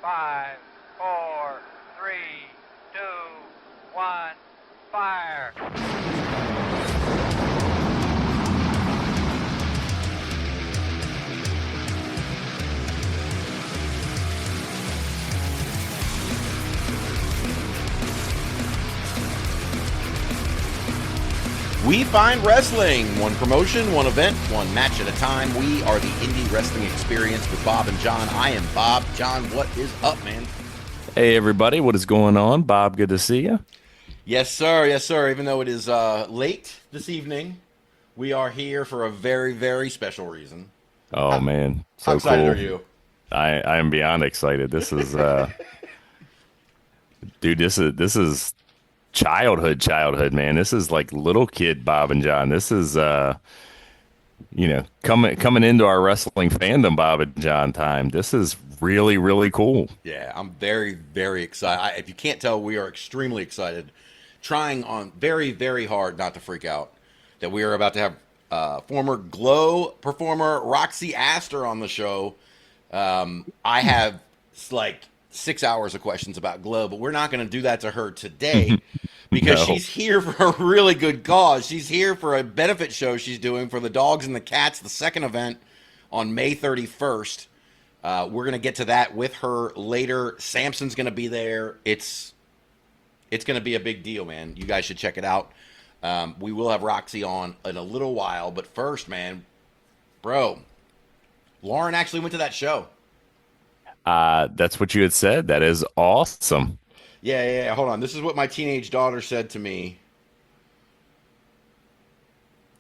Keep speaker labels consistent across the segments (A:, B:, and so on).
A: 5, 4, 3, 2, 1, fire.
B: We Find Wrestling, one promotion, one event, one match at a time. We are the Indie Wrestling Experience with Bob and John. I am Bob. John, what is up, man?
C: Hey, everybody. What is going on? Bob, good to see you.
B: Yes, sir. Yes, sir. Even though it is late this evening, we are here for a very, very special reason.
C: Oh, man.
B: How
C: So
B: excited
C: cool.
B: are you?
C: I am beyond excited. This is, dude, this is childhood, man. This is like little kid Bob and John. This is, coming into our wrestling fandom, Bob and John time. This is really, really cool.
B: Yeah, I'm very, very excited. If you can't tell, we are extremely excited. Trying on very, very hard not to freak out that we are about to have former Glow performer Roxy Astor on the show. I have like 6 hours of questions about Glow, but we're not going to do that to her today because
C: No.
B: she's here for a really good cause. She's here for a benefit show she's doing for the dogs and the cats, the second event on May 31st. We're going to get to that with her later. Sampson's going to be there. It's going to be a big deal, man. You guys should check it out. We will have Roxy on in a little while, but first, man, bro, Lauren actually went to that show.
C: That's what you had said. That is awesome.
B: Yeah. Hold on. This is what my teenage daughter said to me.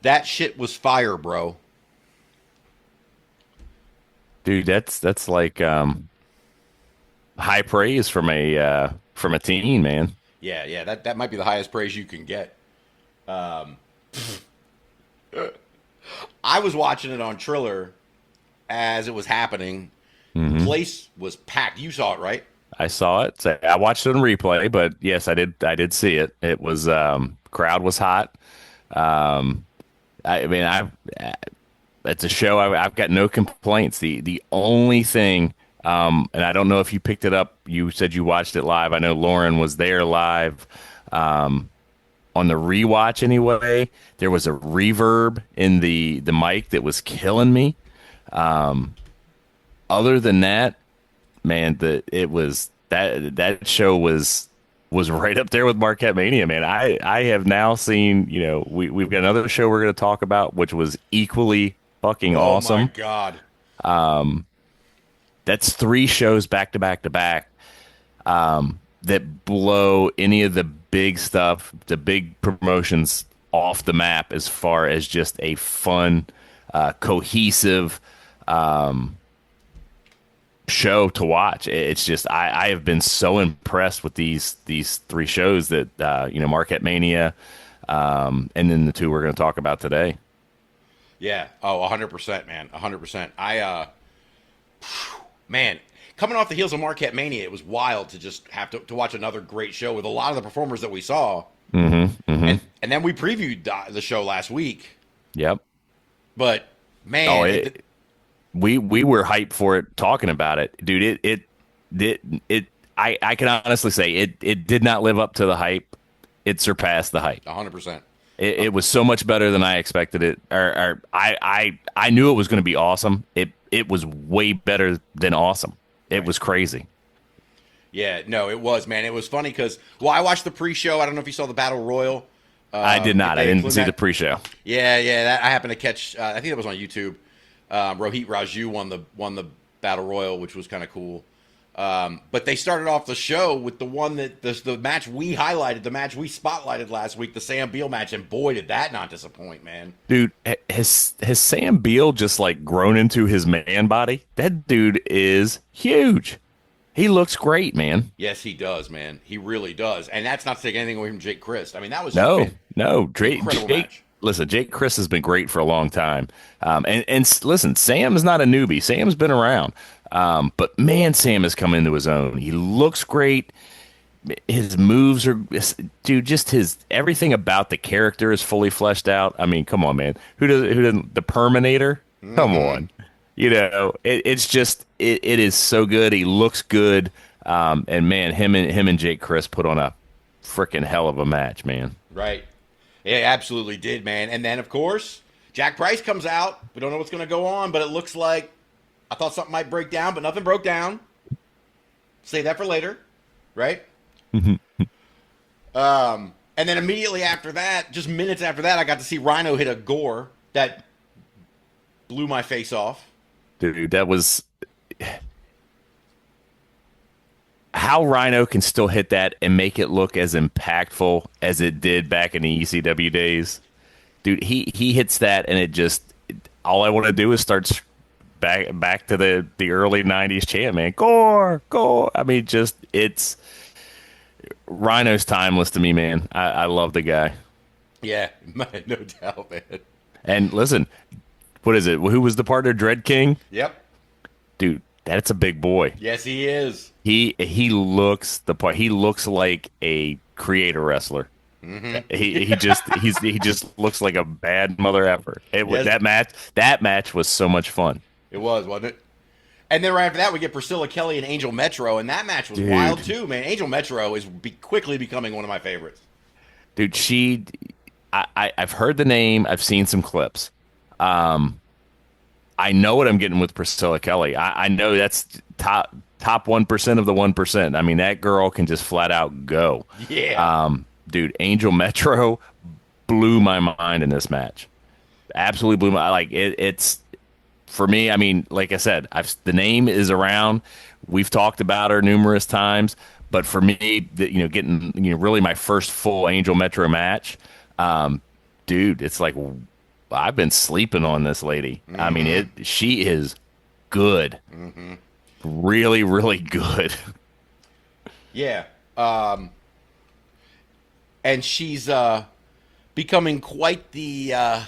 B: That shit was fire, bro.
C: Dude, that's like high praise from a teen, man.
B: Yeah. That might be the highest praise you can get. I was watching it on Triller as it was happening. Place was packed. You saw it, right?
C: I saw it. So I watched it on replay, but yes, I did see it. It was crowd was hot. I mean, it's a show. I've got no complaints. The only thing, and I don't know if you picked it up. You said you watched it live. I know Lauren was there live. On the rewatch anyway, there was a reverb in the mic that was killing me. Other than that, man, that show was right up there with Marquette Mania, man. I have now seen, we've got another show we're going to talk about, which was equally fucking awesome.
B: Oh my God.
C: That's 3 shows back to back to back that blow any of the big stuff, the big promotions off the map as far as just a fun, cohesive show to watch. It's just I have been so impressed with these 3 shows that Marquette Mania, and then the 2 we're going to talk about today.
B: Yeah. Oh, 100%, man. 100%. Man, coming off the heels of Marquette Mania, it was wild to just have to watch another great show with a lot of the performers that we saw. And then we previewed the show last week.
C: Yep.
B: But man,
C: we were hyped for it, talking about it, dude. I can honestly say it did not live up to the hype. It surpassed the hype.
B: 100%.
C: It was so much better than I expected it. Or I knew it was going to be awesome. It was way better than awesome. It was crazy.
B: Yeah, no, it was, man. It was funny because, I watched the pre-show. I don't know if you saw the Battle Royal.
C: I did not. I didn't see the pre-show.
B: Yeah. That I happened to catch. I think that was on YouTube. Rohit Raju won the Battle Royal, which was kind of cool. But they started off the show with the one that the match we highlighted, the match we spotlighted last week, the Sam Beal match, and boy, did that not disappoint, man.
C: Dude, has Sam Beal just like grown into his man body? That dude is huge. He looks great, man.
B: Yes, he does, man. He really does. And that's not to take anything away from Jake Christ. I mean, that was
C: No.
B: incredible match.
C: Listen, Jake Chris has been great for a long time. And listen, Sam is not a newbie. Sam's been around. But man, Sam has come into his own. He looks great. His moves are, dude, just everything about the character is fully fleshed out. I mean, come on, man. Who doesn't, the Perminator? Come on. It's just it is so good. He looks good. And man, him and Jake Chris put on a freaking hell of a match, man.
B: Right. It absolutely did, man. And then, of course, Jack Price comes out. We don't know what's going to go on, but it looks like I thought something might break down, but nothing broke down. Save that for later, right? And then immediately after that, just minutes after that, I got to see Rhino hit a gore that blew my face off.
C: Dude, that was how Rhino can still hit that and make it look as impactful as it did back in the ECW days. Dude, he hits that and it just all I want to do is start back to the early 90s chant, man. Gore. I mean, just it's Rhino's timeless to me, man. I love the guy.
B: Yeah, no doubt, man.
C: And listen, what is it? Who was the partner? Dread King?
B: Yep.
C: Dude, that's a big boy.
B: Yes, he is.
C: He looks the part. He looks like a creator wrestler. Mm-hmm. He just looks like a bad mother effer.
B: Yes.
C: That match was so much fun.
B: It was, wasn't it? And then right after that, we get Priscilla Kelly and Angel Metro, and that match was wild too, man. Angel Metro is quickly becoming one of my favorites.
C: Dude, I've heard the name. I've seen some clips. I know what I'm getting with Priscilla Kelly. I know that's top 1% of the 1%. I mean, that girl can just flat out go.
B: Yeah.
C: Dude, Angel Metro blew my mind in this match. Absolutely blew my it's for me. I mean, like I said, the name is around. We've talked about her numerous times, but for me, getting really my first full Angel Metro match, dude, it's like I've been sleeping on this lady. Mm-hmm. I mean, she is good, really, really good.
B: Yeah, and she's becoming quite the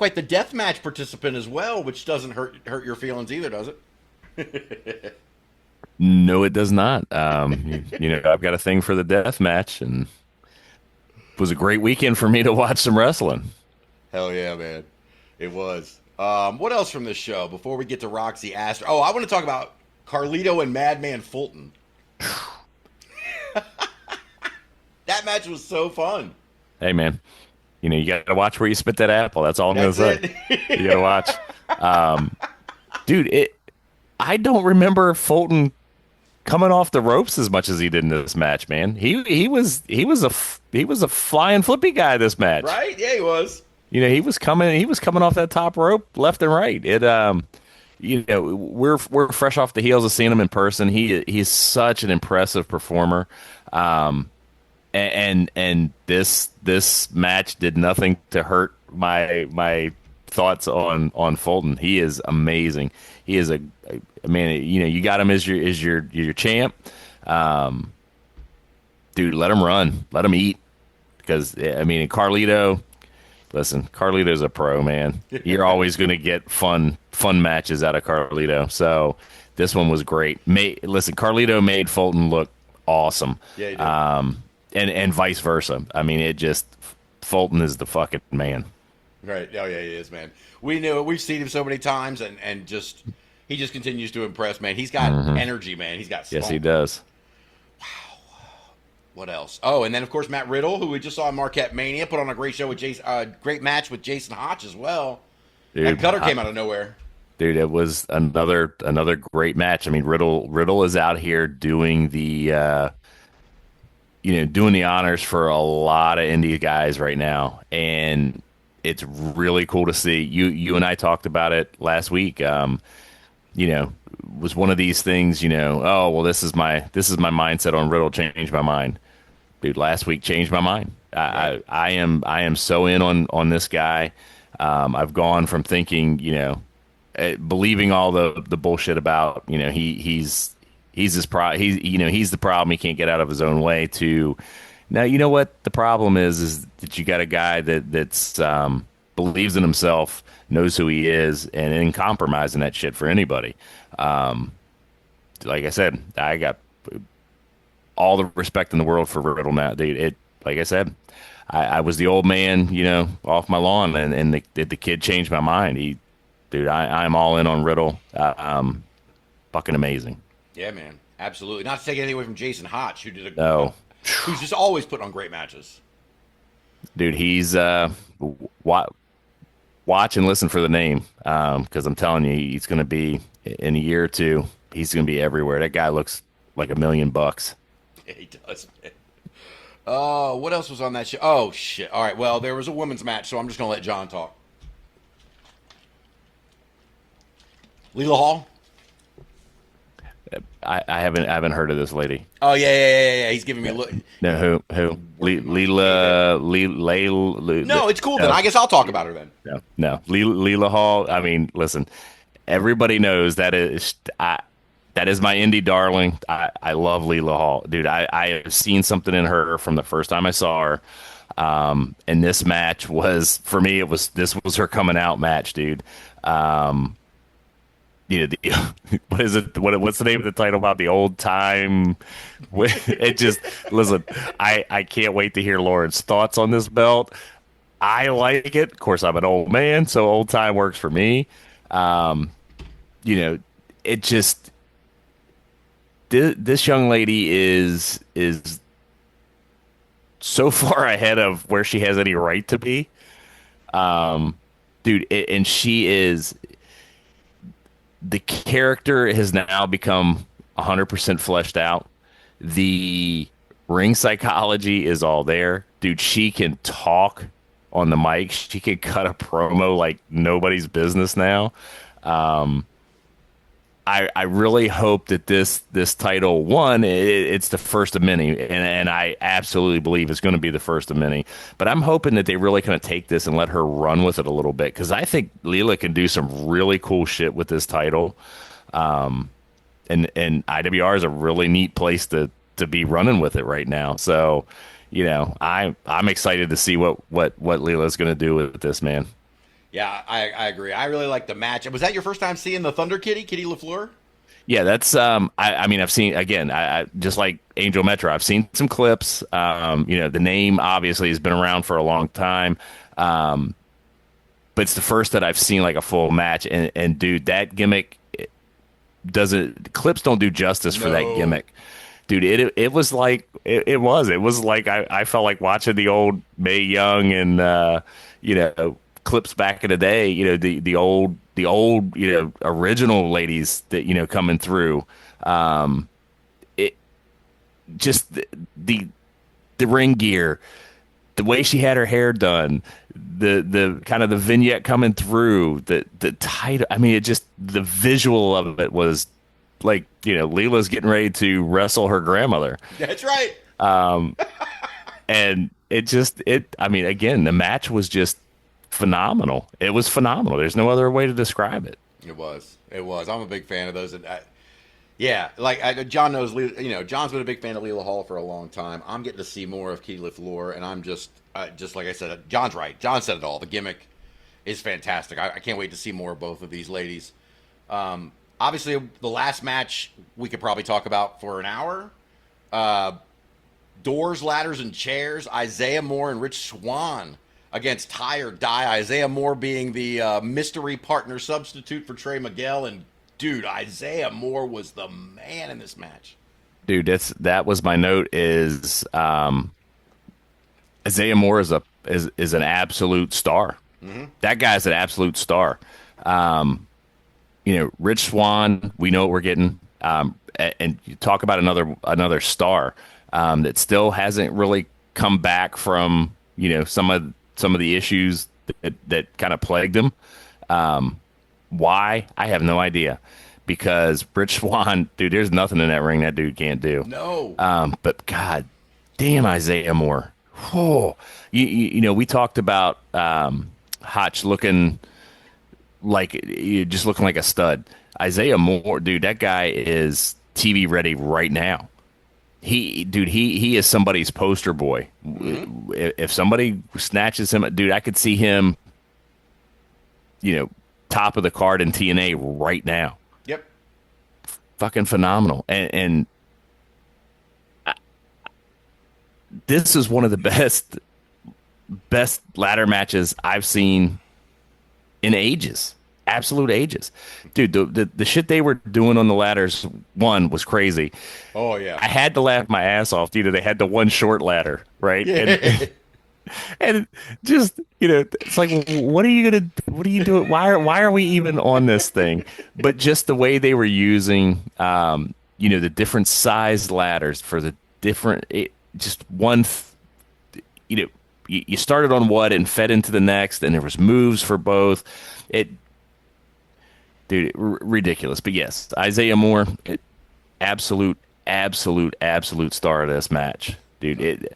B: deathmatch participant as well, which doesn't hurt your feelings either, does it?
C: No, it does not. I've got a thing for the deathmatch, and it was a great weekend for me to watch some wrestling.
B: Hell yeah, man. It was. What else from this show before we get to Roxy Astor? Oh, I want to talk about Carlito and Madman Fulton. That match was so fun.
C: Hey, man. You got to watch where you spit that apple. That's all I'm going to say. You got to watch. Dude, I don't remember Fulton coming off the ropes as much as he did in this match, man. He was a flying flippy guy this match.
B: Right? Yeah, he was.
C: He was coming off that top rope left and right. We're fresh off the heels of seeing him in person. He's such an impressive performer. And this match did nothing to hurt my thoughts on Fulton. He is amazing. He is a man. You got him as your champ. Dude, let him run, let him eat. Because Carlito. Listen, Carlito's a pro, man. You're always going to get fun matches out of Carlito. So this one was great. Listen, Carlito made Fulton look awesome.
B: Yeah, he did.
C: And vice versa. I mean, Fulton is the fucking man.
B: Right. Oh, yeah, he is, man. We knew it. We've seen him so many times, and he just continues to impress, man. He's got energy, man. He's got spunk.
C: Yes, he does.
B: Wow. What else? Oh, and then, of course, Matt Riddle, who we just saw in Marquette Mania, put on a great show with great match with Jason Hotch as well.
C: Dude,
B: that cutter came out of nowhere.
C: Dude, it was another great match. I mean, Riddle is out here doing the doing the honors for a lot of indie guys right now, and it's really cool to see. You and I talked about it last week. Was one of these things. Oh well, this is my mindset on Riddle. Changed my mind, dude. Last week changed my mind. I am so in on this guy. I've gone from thinking, believing all the bullshit about, he's the problem. He can't get out of his own way. To now, you know what the problem is that you got a guy that's believes in himself, knows who he is, and ain't compromising that shit for anybody. Like I said, I got all the respect in the world for Riddle now, dude. Like I said, I was the old man, off my lawn, and the kid changed my mind. dude, I'm all in on Riddle. Fucking amazing.
B: Yeah, man, absolutely. Not to take anything away from Jason Hotch, who did
C: No,
B: who's just always putting on great matches.
C: dude, he's watch and listen for the name, because I'm telling you, he's going to be in a year or two. He's going to be everywhere. That guy looks like $1,000,000.
B: Yeah, he does, man. Oh, what else was on that show? Oh shit! All right, well, there was a women's match, so I'm just gonna let John talk. Leela Hall.
C: I haven't heard of this lady.
B: Oh yeah. He's giving me a look.
C: No, who? Leela.
B: No, it's cool then.
C: No.
B: I guess I'll talk about her then.
C: No. Leela Hall. I mean, listen, everybody knows that is that is my indie darling. I love Leela Hall, dude. I have seen something in her from the first time I saw her. And this match was, for me, this was her coming out match, dude. What is it? What's the name of the title about the old time? It just, listen, I can't wait to hear Lauren's thoughts on this belt. I like it. Of course, I'm an old man, so old time works for me. It just, this young lady is so far ahead of where she has any right to be. Dude, and she is, the character has now become 100% fleshed out. The ring psychology is all there. Dude, she can talk on the mic. She can cut a promo like nobody's business now. I really hope that this title, one, it's the first of many, and I absolutely believe it's going to be the first of many. But I'm hoping that they really kind of take this and let her run with it a little bit, because I think Leela can do some really cool shit with this title. And IWR is a really neat place to be running with it right now. So, I'm excited to see what Leela's going to do with this, man.
B: Yeah, I agree. I really like the match. Was that your first time seeing the Thunder Kitty LaFleur?
C: Yeah, that's I mean, I've seen, again, I just like Angel Metro, I've seen some clips. The name obviously has been around for a long time. But it's the first that I've seen like a full match, and dude, that gimmick clips don't do justice for that gimmick. Dude, it was like it was like I felt like watching the old Mae Young and clips back in the day, the old original ladies that coming through. It just the ring gear, the way she had her hair done, the kind of the vignette coming through, the title. I mean, it just, the visual of it was like, Leela's getting ready to wrestle her grandmother.
B: That's right.
C: And I mean, again, the match was just phenomenal. It was phenomenal. There's no other way to describe it.
B: It was. I'm a big fan of those. And John knows, John's been a big fan of Leela Hall for a long time. I'm getting to see more of Kitty LaFleur, and I'm just like I said, John's right. John said it all. The gimmick is fantastic. I can't wait to see more of both of these ladies. Obviously, the last match we could probably talk about for an hour. Doors, ladders, and chairs. Isaiah Moore and Rich Swann against Tie or Die. Isaiah Moore being the mystery partner substitute for Trey Miguel. And, dude, Isaiah Moore was the man in this match.
C: Dude, that was my note is Isaiah Moore is an absolute star. Mm-hmm. That guy's an absolute star. Rich Swann, we know what we're getting. And you talk about another star that still hasn't really come back from, some of the issues that kind of plagued him. Why? I have no idea. Because Rich Swann, dude, there's nothing in that ring that dude can't do.
B: No.
C: But God damn, Isaiah Moore. Oh, we talked about Hotch looking like a stud. Isaiah Moore, dude, that guy is TV ready right now. He is somebody's poster boy. Mm-hmm. If somebody snatches him, dude, I could see him, top of the card in TNA right now.
B: Yep.
C: Fucking phenomenal. And this is one of the best ladder matches I've seen in ages. absolute ages. Dude, the shit they were doing on the ladders, one, was crazy.
B: Oh yeah.
C: I had to laugh my ass off. You know, they had the one short ladder, right?
B: Yeah.
C: And just, it's like, what are you doing? Why are we even on this thing? But just the way they were using, the different size ladders for the different, just one, you started on what and fed into the next, and there was moves for both. Ridiculous. But yes, Isaiah Moore, absolute star of this match, dude.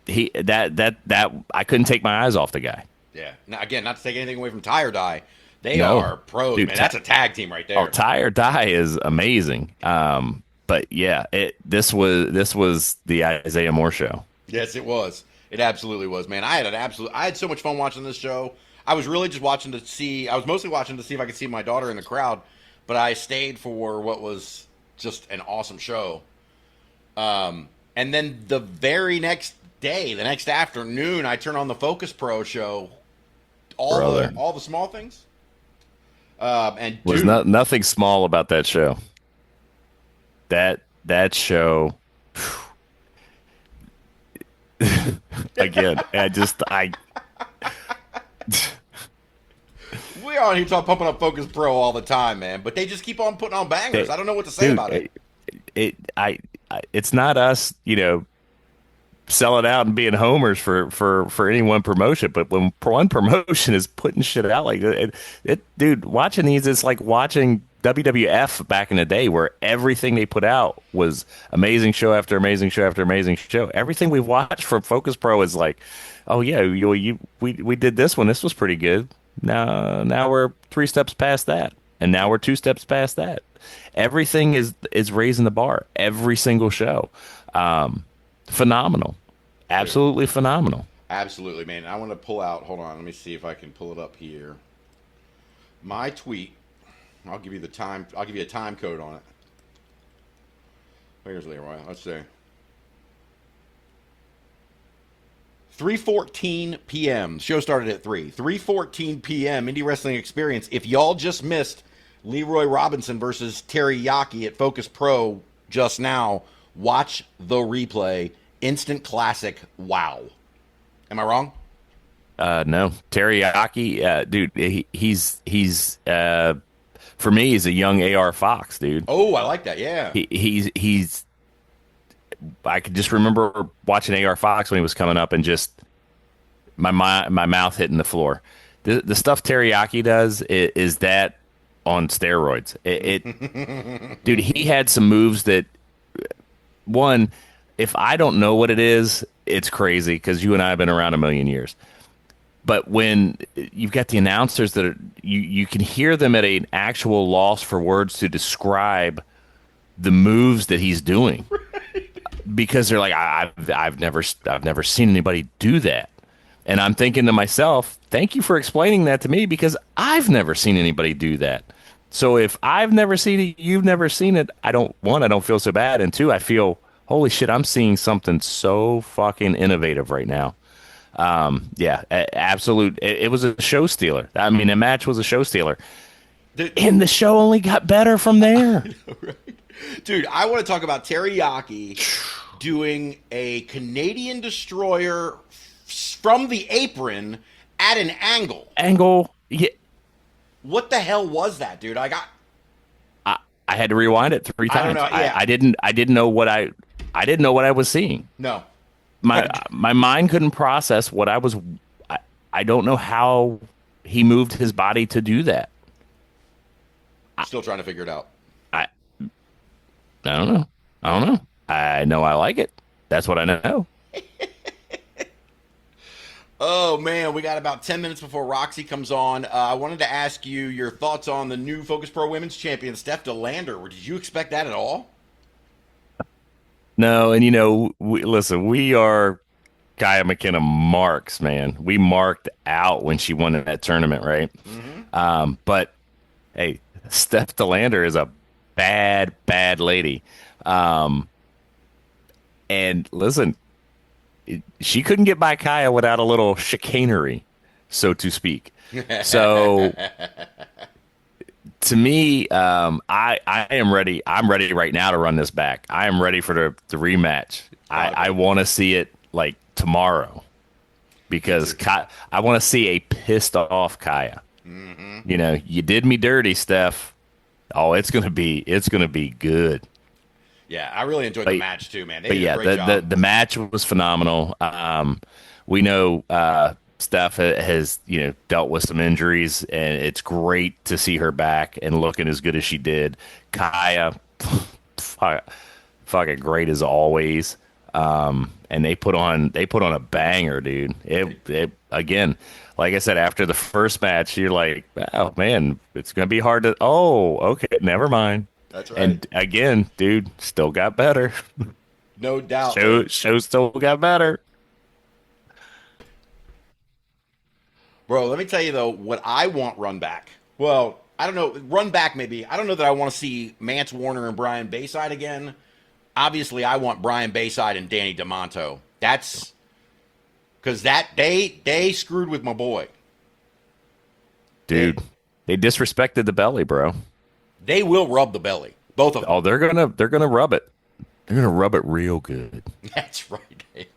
C: I couldn't take my eyes off the guy.
B: Yeah. Now, again, not to take anything away from Tie or Die, they
C: No.
B: are pros,
C: Dude,
B: man. That's a tag team right there.
C: Oh, Tie or Die is amazing. But yeah, this was the Isaiah Moore show.
B: Yes, it was. It absolutely was, man. I had so much fun watching this show. I was really just I was mostly watching to see if I could see my daughter in the crowd, but I stayed for what was just an awesome show. And then the very next day, the next afternoon, I turn on the Focus Pro show. All the small things. And
C: was nothing small about that show. That show. Again,
B: we on here pumping up Focus Pro all the time, man. But they just keep on putting on bangers. I don't know what to say about it.
C: It's not us, selling out and being homers for any one promotion, but when one promotion is putting shit out like dude, watching these, it's like watching WWF back in the day, where everything they put out was amazing show after amazing show after amazing show. Everything we've watched from Focus Pro is like, oh yeah, we did this one. This was pretty good. Now we're 3 steps past that, and now we're 2 steps past that. Everything is raising the bar. Every single show. Phenomenal. Absolutely phenomenal.
B: Absolutely, man. I want to pull out, hold on, let me see if I can pull it up here. My tweet, I'll give you a time code on it. Here's Leroy. Let's see. 3:14 p.m. Show started at 3. 3:14 p.m. Indie Wrestling Experience. If y'all just missed Leroy Robinson versus Teriyaki at Focus Pro just now, watch the replay. Instant classic. Wow. Am I wrong?
C: No. Teriyaki, dude, he's for me, he's a young AR Fox, dude.
B: Oh, I like that. Yeah.
C: He's I could just remember watching AR Fox when he was coming up and just my mouth hitting the floor. The stuff Teriyaki does is that on steroids. Dude, he had some moves that, one, if I don't know what it is, it's crazy, because you and I have been around a million years. But when you've got the announcers that you can hear them at an actual loss for words to describe the moves that he's doing, because they're like, I've never seen anybody do that. And I'm thinking to myself, thank you for explaining that to me, because I've never seen anybody do that. So if I've never seen it, you've never seen it, I don't feel so bad. And 2, I feel, holy shit, I'm seeing something so fucking innovative right now. Yeah, absolute. It was a show stealer. I mean, the match was a show stealer. And the show only got better from there.
B: I know, right? Dude, I want to talk about Teriyaki doing a Canadian destroyer from the apron at an angle.
C: Yeah.
B: What the hell was that, dude? I
C: had to rewind it 3 times.
B: I don't know, yeah.
C: I didn't know what I was seeing.
B: No.
C: My mind couldn't process what I was. I don't know how he moved his body to do that.
B: Still trying to figure it out.
C: I don't know. I know I like it. That's what I know.
B: Oh, man, we got about 10 minutes before Roxy comes on. I wanted to ask you your thoughts on the new Focus Pro Women's Champion, Steph DeLander. Did you expect that at all?
C: No, and we are Kaya McKenna marks, man. We marked out when she won in that tournament, right? Mm-hmm. But, hey, Steph DeLander is a bad lady. And listen, she couldn't get by Kaya without a little chicanery. so to speak. So to me, I am ready. I'm ready right now to run this back. I am ready for the rematch. I want to see it like tomorrow because I want to see a pissed off Kaya. You know, you did me dirty, Steph. Oh, it's gonna be good.
B: Yeah, I really enjoyed the match too, man. They did a great
C: the,
B: job.
C: the match was phenomenal. We know Steph has dealt with some injuries, and it's great to see her back and looking as good as she did. Kaya, fucking great as always. And they put on a banger, dude. It again, like I said, after the first match, you're like, oh man, it's gonna be hard to. Oh, okay, never mind.
B: That's right.
C: And again, dude, still got better.
B: No doubt.
C: Show still got better.
B: Bro, let me tell you though, what I want run back. Well, I don't know, run back maybe. I don't know that I want to see Mance Warner and Brian Bayside again. Obviously, I want Brian Bayside and Danny DeMonto. That's because they screwed with my boy.
C: Dude, they disrespected the belly, bro.
B: They will rub the belly. Both of them.
C: Oh, they're gonna rub it. They're gonna rub it real good.
B: That's right.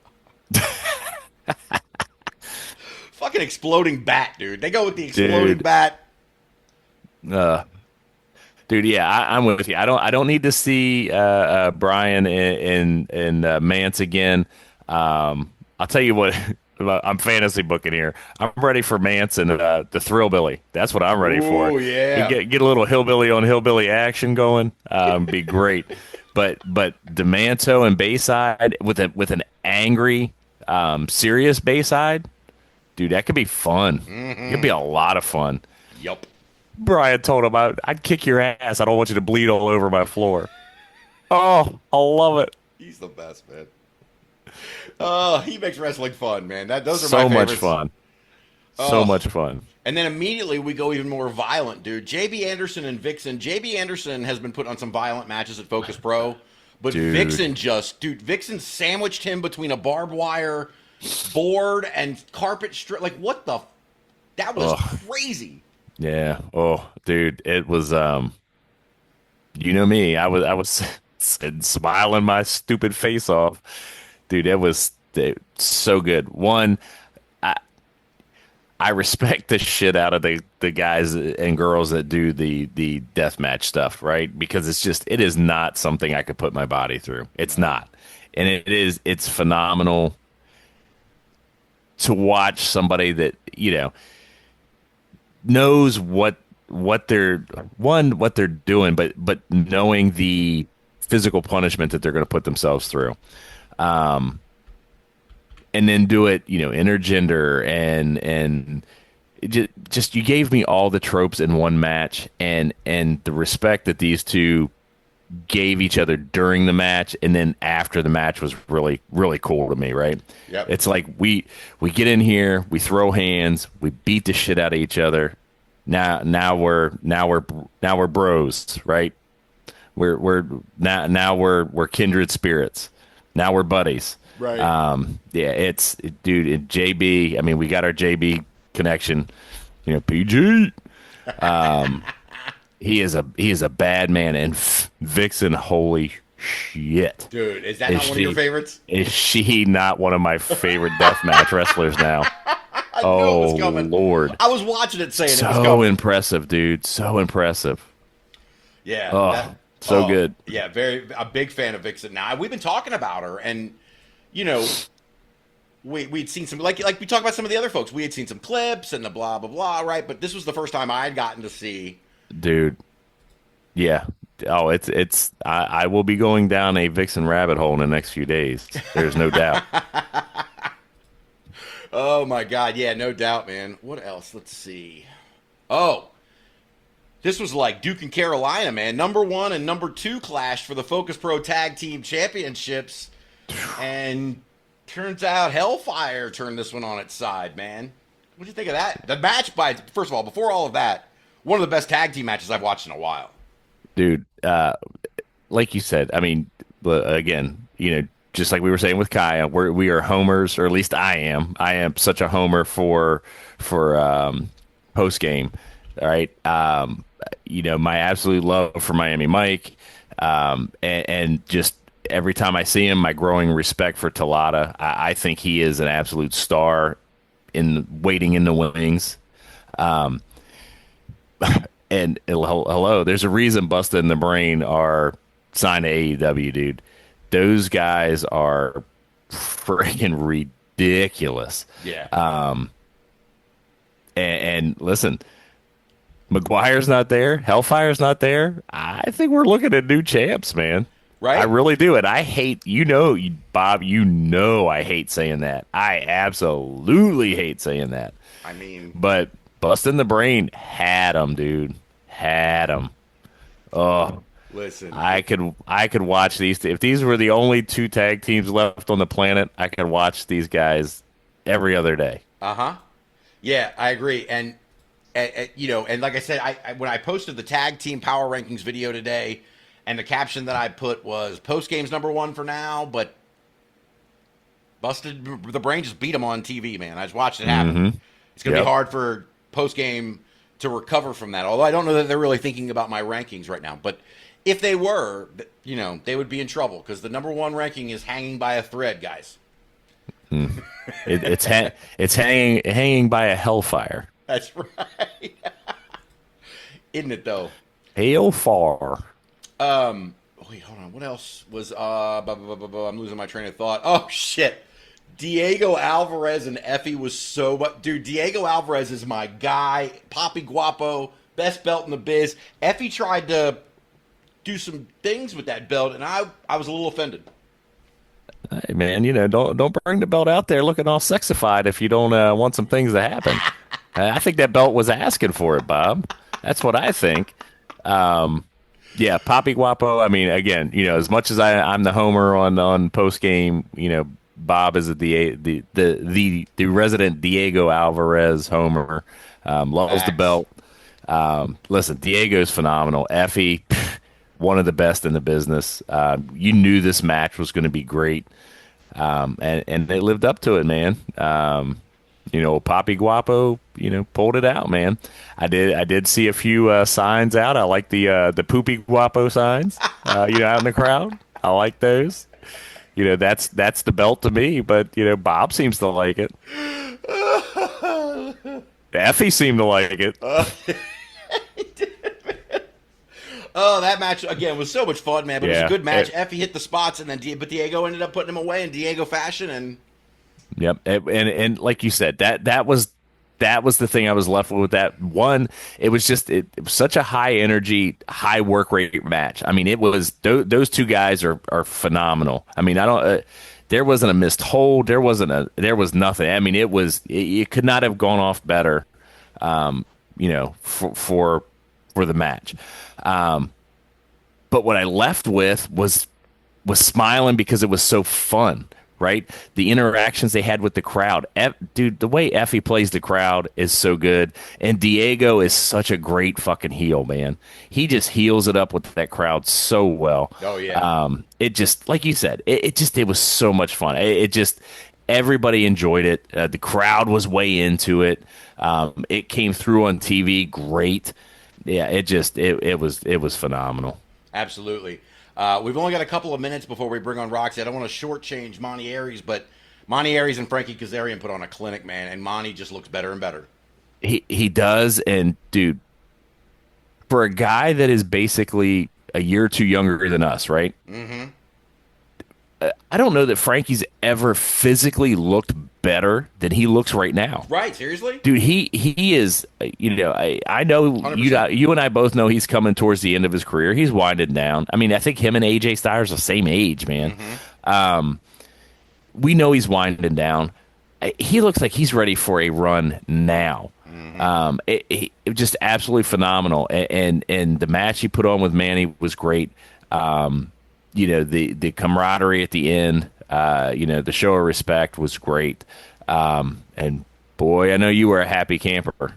B: Fucking exploding bat, dude. They go with the exploding bat.
C: Dude, yeah, I'm with you. I don't need to see Brian and Mance again. I'll tell you what. I'm fantasy booking here. I'm ready for Mance and the Thrillbilly. That's what I'm ready for.
B: Oh yeah,
C: get a little hillbilly on hillbilly action going. Be great. But DeManto and Bayside with an angry, serious Bayside, dude, that could be fun. It could be a lot of fun.
B: Yup.
C: Brian told him, I'd kick your ass. I don't want you to bleed all over my floor. Oh, I love it.
B: He's the best, man. He makes wrestling fun, man. Those are
C: so
B: my favorites.
C: much fun. So much fun.
B: And then immediately we go even more violent, dude. JB Anderson and Vixen. JB Anderson has been put on some violent matches at Focus Pro, but Vixen Vixen sandwiched him between a barbed wire board and carpet strip. Like, what the? That was crazy.
C: Yeah. Oh, dude, it was. You know me. I was smiling my stupid face off, dude. It was so good. One, I respect the shit out of the guys and girls that do the deathmatch stuff, right? Because it is not something I could put my body through. It's not, and it's phenomenal to watch somebody that knows what they're doing, but knowing the physical punishment that they're going to put themselves through, and then do it, intergender and just you gave me all the tropes in one match, and the respect that these two gave each other during the match and then after the match was really, really cool to me, right?
B: Yep.
C: It's like we get in here, we throw hands, we beat the shit out of each other. Now we're bros, right? We're kindred spirits. Now we're buddies.
B: Right.
C: Yeah, dude, JB, I mean, we got our JB connection, PG. He is a bad man, and Vixen, holy shit.
B: Dude, is that not one of your favorites?
C: Is she not one of my favorite deathmatch wrestlers now?
B: I knew it was coming.
C: Lord.
B: I was watching it saying it was coming.
C: So impressive, dude. So impressive.
B: Yeah.
C: So good.
B: Yeah, a big fan of Vixen. Now, we've been talking about her, and, we'd seen some, like we talked about some of the other folks. We had seen some clips and the blah, blah, blah, right? But this was the first time I had gotten to see.
C: Dude. Yeah. Oh, I will be going down a Vixen rabbit hole in the next few days. There's no doubt.
B: Oh my God. Yeah, no doubt, man. What else? Let's see. Oh, this was like Duke and Carolina, man. Number 1 and number 2 clash for the Focus Pro Tag Team Championships. And turns out Hellfire turned this one on its side, man. What do you think of that? The match, first of all, before all of that, one of the best tag team matches I've watched in a while.
C: Dude, like you said, I mean, again, just like we were saying with Kaya, we are homers, or at least I am. I am such a homer for post game. All right, my absolute love for Miami Mike, and just every time I see him, my growing respect for Talata. I think he is an absolute star waiting in the wings. And hello, there's a reason Busted in the Brain are signed to AEW, dude. Those guys are freaking ridiculous.
B: Yeah.
C: And listen, McGuire's not there. Hellfire's not there. I think we're looking at new champs, man.
B: Right?
C: I really do. And I hate, Bob, I hate saying that. I absolutely hate saying that.
B: I mean,
C: but Bustin' the Brain had him, dude. Had him. Oh,
B: listen.
C: I could watch these. If these were the only two tag teams left on the planet, I could watch these guys every other day.
B: Yeah, I agree. And like I said, when I posted the tag team power rankings video today, and the caption that I put was post game's #1 for now, but Busted the Brain just beat him on TV, man. I just watched it happen.
C: Mm-hmm.
B: It's going to be hard for post game to recover from that. Although I don't know that they're really thinking about my rankings right now. But if they were, they would be in trouble because the #1 ranking is hanging by a thread, guys.
C: It's hanging by a hellfire.
B: That's right. Isn't it though?
C: Hellfire.
B: Wait, hold on. What else was I'm losing my train of thought. Oh shit. Diego Alvarez and Effie was so much. Dude, Diego Alvarez is my guy. Papi Guapo, best belt in the biz. Effie tried to do some things with that belt, and I was a little offended.
C: Hey man, don't bring the belt out there looking all sexified if you don't want some things to happen. I think that belt was asking for it, Bob. That's what I think. Yeah, Papi Guapo. I mean, again, as much as I'm the homer on post game, Bob is the resident Diego Alvarez homer. Loves the belt. Listen, Diego's phenomenal. Effie, one of the best in the business. You knew this match was going to be great, and they lived up to it, man. Papi Guapo, pulled it out, man. I did see a few signs out. I like the poopy Guapo signs, out in the crowd. I like those. That's the belt to me, but Bob seems to like it. Effie seemed to like it.
B: Oh, that match again was so much fun, man. But it was a good match. Effie hit the spots, and then but Diego ended up putting him away in Diego fashion. And
C: yep, and like you said, that was the thing I was left with that one. It was just it was such a high energy, high work rate match. I mean, it was those two guys are phenomenal. I mean, I don't. There wasn't a missed hold. There was nothing. I mean, it could not have gone off better. For the match. But what I left with was smiling because it was so fun. Right? The interactions they had with the crowd. Dude, the way Effie plays the crowd is so good. And Diego is such a great fucking heel, man. He just heals it up with that crowd so well.
B: Oh, yeah.
C: It just, like you said, it was so much fun. Everybody enjoyed it. The crowd was way into it. It came through on TV great. Yeah, it was phenomenal.
B: Absolutely. We've only got a couple of minutes before we bring on Roxy. I don't want to shortchange Monty Aries, but Monty Aries and Frankie Kazarian put on a clinic, man, and Monty just looks better and better.
C: He does, and dude, for a guy that is basically a year or two younger than us, right?
B: Mm-hmm.
C: I don't know that Frankie's ever physically looked better than he looks right now.
B: Right? Seriously,
C: dude. He is. I know 100%. You and I both know he's coming towards the end of his career. He's winding down. I mean, I think him and AJ Styles are the same age, man. Mm-hmm. We know he's winding down. He looks like he's ready for a run now. Mm-hmm. It just absolutely phenomenal. And the match he put on with Manny was great. The camaraderie at the end, the show of respect was great. And boy, I know you were a happy camper.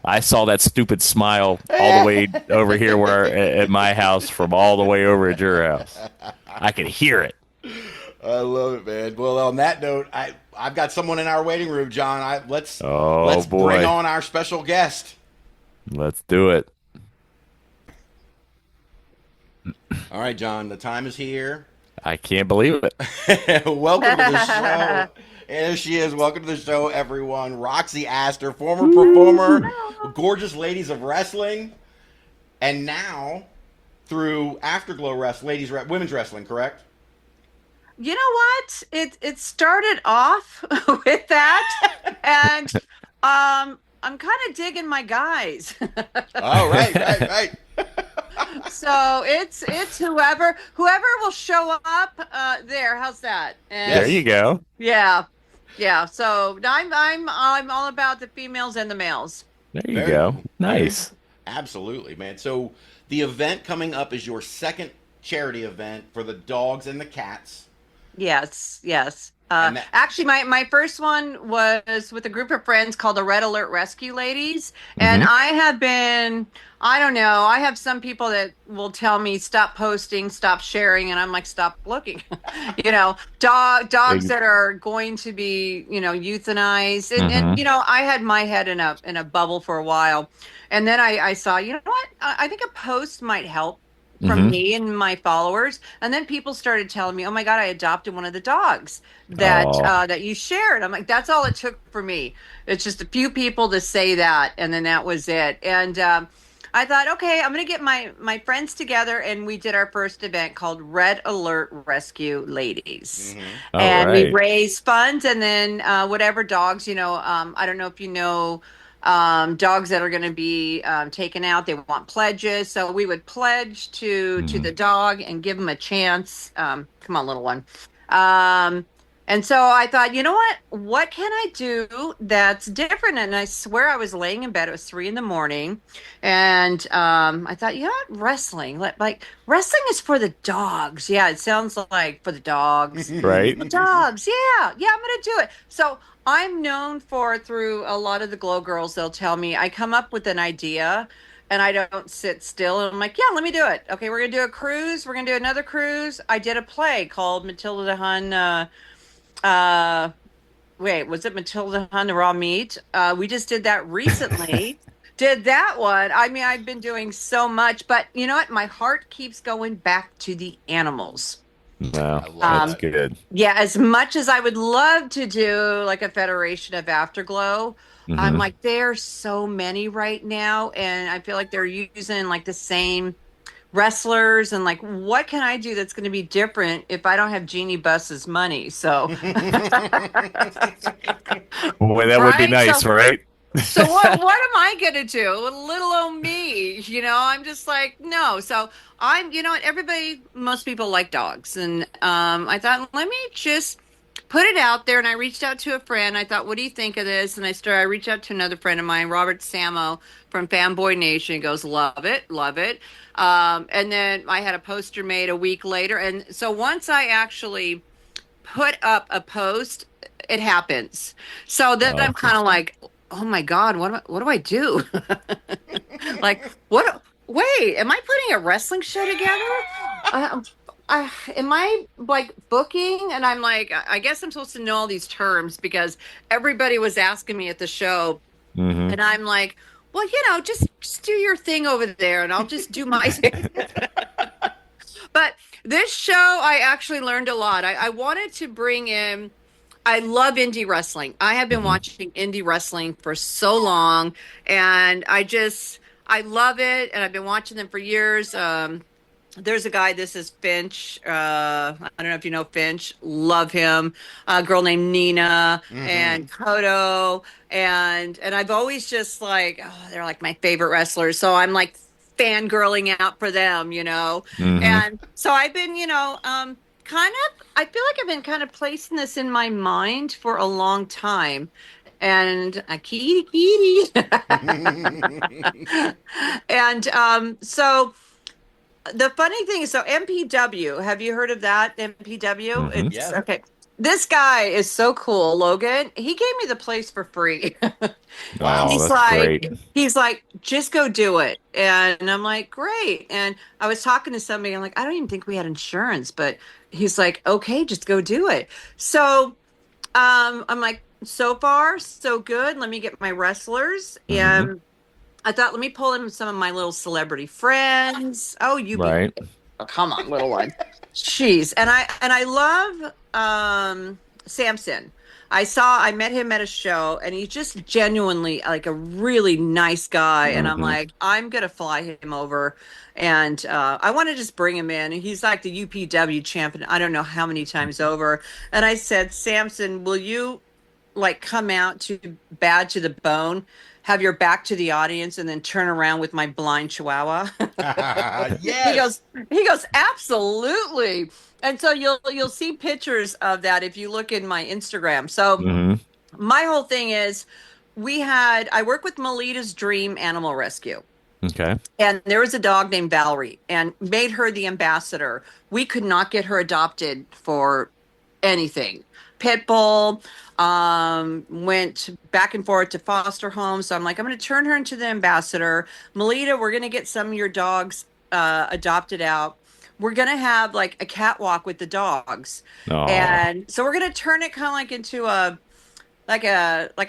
C: I saw that stupid smile all the way over here at my house from all the way over at your house. I could hear it.
B: I love it, man. Well, on that note, I've got someone in our waiting room, John. Let's
C: Oh
B: let's bring
C: boy,
B: on our special guest.
C: let's do it.
B: All right, John. The time is here.
C: I can't believe it.
B: Welcome to the show. There she is. Welcome to the show, everyone. Roxy Astor, former performer,
D: Woo!
B: gorgeous ladies of wrestling, and now through Afterglow women's wrestling, correct?
D: You know what? It started off with that, and I'm kind of digging my guys.
B: Oh, right.
D: So it's whoever will show up there. How's that?
C: There
B: Yes.
D: And
C: you go.
D: yeah. So I'm all about the females and the males.
C: There you
B: Very,
C: go.
B: very,
C: Nice.
B: absolutely, man. So the event coming up is your second charity event for the dogs and the cats,
D: Yes.
B: and that.
D: Actually, my first one was with a group of friends called the Red Alert Rescue Ladies, and
C: Hmm.
D: I don't know, I have some people that will tell me stop posting, stop sharing, and I'm like, stop looking. Dogs that are going to be, euthanized, and
C: Hmm.
D: I had my head in a bubble for a while, and then I saw, you know what, I think a post might help from
C: Hmm.
D: me and my followers, and then people started telling me, oh my god, I adopted one of the dogs
C: Oh,
D: that you shared. I'm like, that's all it took for me. It's just a few people to say that, and then that was it. And I thought, okay, I'm gonna get my friends together, and we did our first event called Red Alert Rescue Ladies,
B: Hmm.
C: all
D: and we
C: right.
D: raised funds, and then whatever dogs, I don't know if you know, dogs that are going to be taken out, they want pledges, so we would pledge to
C: Hmm.
D: the dog and give them a chance. Come on, little one. um, and so I thought, you know what can I do that's different? And I swear I was laying in bed, it was 3 a.m, and I thought, you know what, wrestling, like wrestling is for the dogs. Yeah, it sounds like for the dogs.
C: Right.
D: The dogs, yeah, I'm gonna do it. So I'm known for, through a lot of the Glow Girls, they'll tell me I come up with an idea and I don't sit still. And I'm like, yeah, let me do it. Okay, we're gonna do a cruise. We're gonna do another cruise. I did a play called Matilda the Hun. Uh, Wait, was it Matilda the Hun, the Raw Meat? We just did that recently. Did that one. I mean, I've been doing so much, but you know what? My heart keeps going back to the animals.
C: Wow,
B: I love
C: that's
D: Um,
B: that.
C: good.
D: yeah, as much as I would love to do like a federation of Afterglow, I'm
C: Hmm.
D: like, there's so many right now, and I feel like they're using like the same wrestlers, and like, what can I do that's going to be different if I don't have Jeannie Buss's money? So,
C: Boy, that would be
D: right?
C: nice, right?
D: So what am I gonna do? Little old me, I'm just like, no. So I'm, you know what, everybody, most people like dogs. And I thought, let me just put it out there. And I reached out to a friend. I thought, what do you think of this? And I reached out to another friend of mine, Robert Samo from Fanboy Nation. He goes, love it, love it. And then I had a poster made a week later. And so once I actually put up a post, it happens. So then I'm
C: Oh,
D: kind of like, oh my God, what do I do? Like, what? Wait, am I putting a wrestling show together? Uh, am I like booking? And I'm like, I guess I'm supposed to know all these terms because everybody was asking me at the show,
C: hmm.
D: and I'm like, well, just do your thing over there, and I'll just do my thing. But this show, I actually learned a lot. I wanted to bring in, I love indie wrestling. I have been
C: Hmm.
D: watching indie wrestling for so long, and I love it, and I've been watching them for years. There's a guy, this is Finch. I don't know if you know Finch. Love him. A girl named Nina
B: Hmm.
D: and Kodo. And I've always just like, oh, they're like my favorite wrestlers. So I'm like fangirling out for them.
C: Hmm.
D: And so I've been, kind of, I feel like I've been kind of placing this in my mind for a long time. And a kitty kitty. And so the funny thing is, so MPW, have you heard of that? MPW?
C: Hmm.
D: It's
B: Yeah.
D: okay. This guy is so cool, Logan. He gave me the place for free.
B: Wow.
C: Oh,
D: he's
C: that's great.
D: like, he's like, just go do it. And I'm like, great. And I was talking to somebody. I'm like, I don't even think we had insurance, but he's like, okay, just go do it. So I'm like, so far, so good. Let me get my wrestlers.
C: Hmm.
D: And I thought, let me pull in some of my little celebrity friends. Oh, you be,
C: Right.
D: oh, come on, little one. Jeez. And I love Sampson. I met him at a show and he's just genuinely like a really nice guy. And I'm
C: Hmm.
D: like, I'm gonna fly him over and I want to just bring him in. He's like the UPW champion, I don't know how many times over. And I said, Samson, will you like come out to bad to the bone, have your back to the audience, and then turn around with my blind chihuahua? he
B: Yes.
D: goes, he goes, absolutely. And so you'll see pictures of that if you look in my Instagram. So
C: Hmm.
D: my whole thing is I work with Melita's Dream Animal Rescue.
C: Okay.
D: And there was a dog named Valerie and made her the ambassador. We could not get her adopted for anything. Pitbull went back and forth to foster homes. So I'm like, I'm going to turn her into the ambassador. Melita, we're going to get some of your dogs adopted out. We're going to have like a catwalk with the dogs.
C: Oh.
D: And so we're going to turn it kind of like into a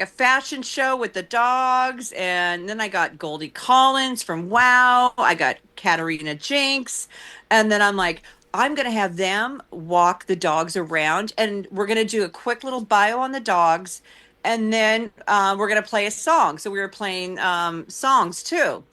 D: fashion show with the dogs. And then I got Goldie Collins from Wow. I got Katarina Jinx. And then I'm like, I'm going to have them walk the dogs around and we're going to do a quick little bio on the dogs. And then we're going to play a song. So we were playing songs too.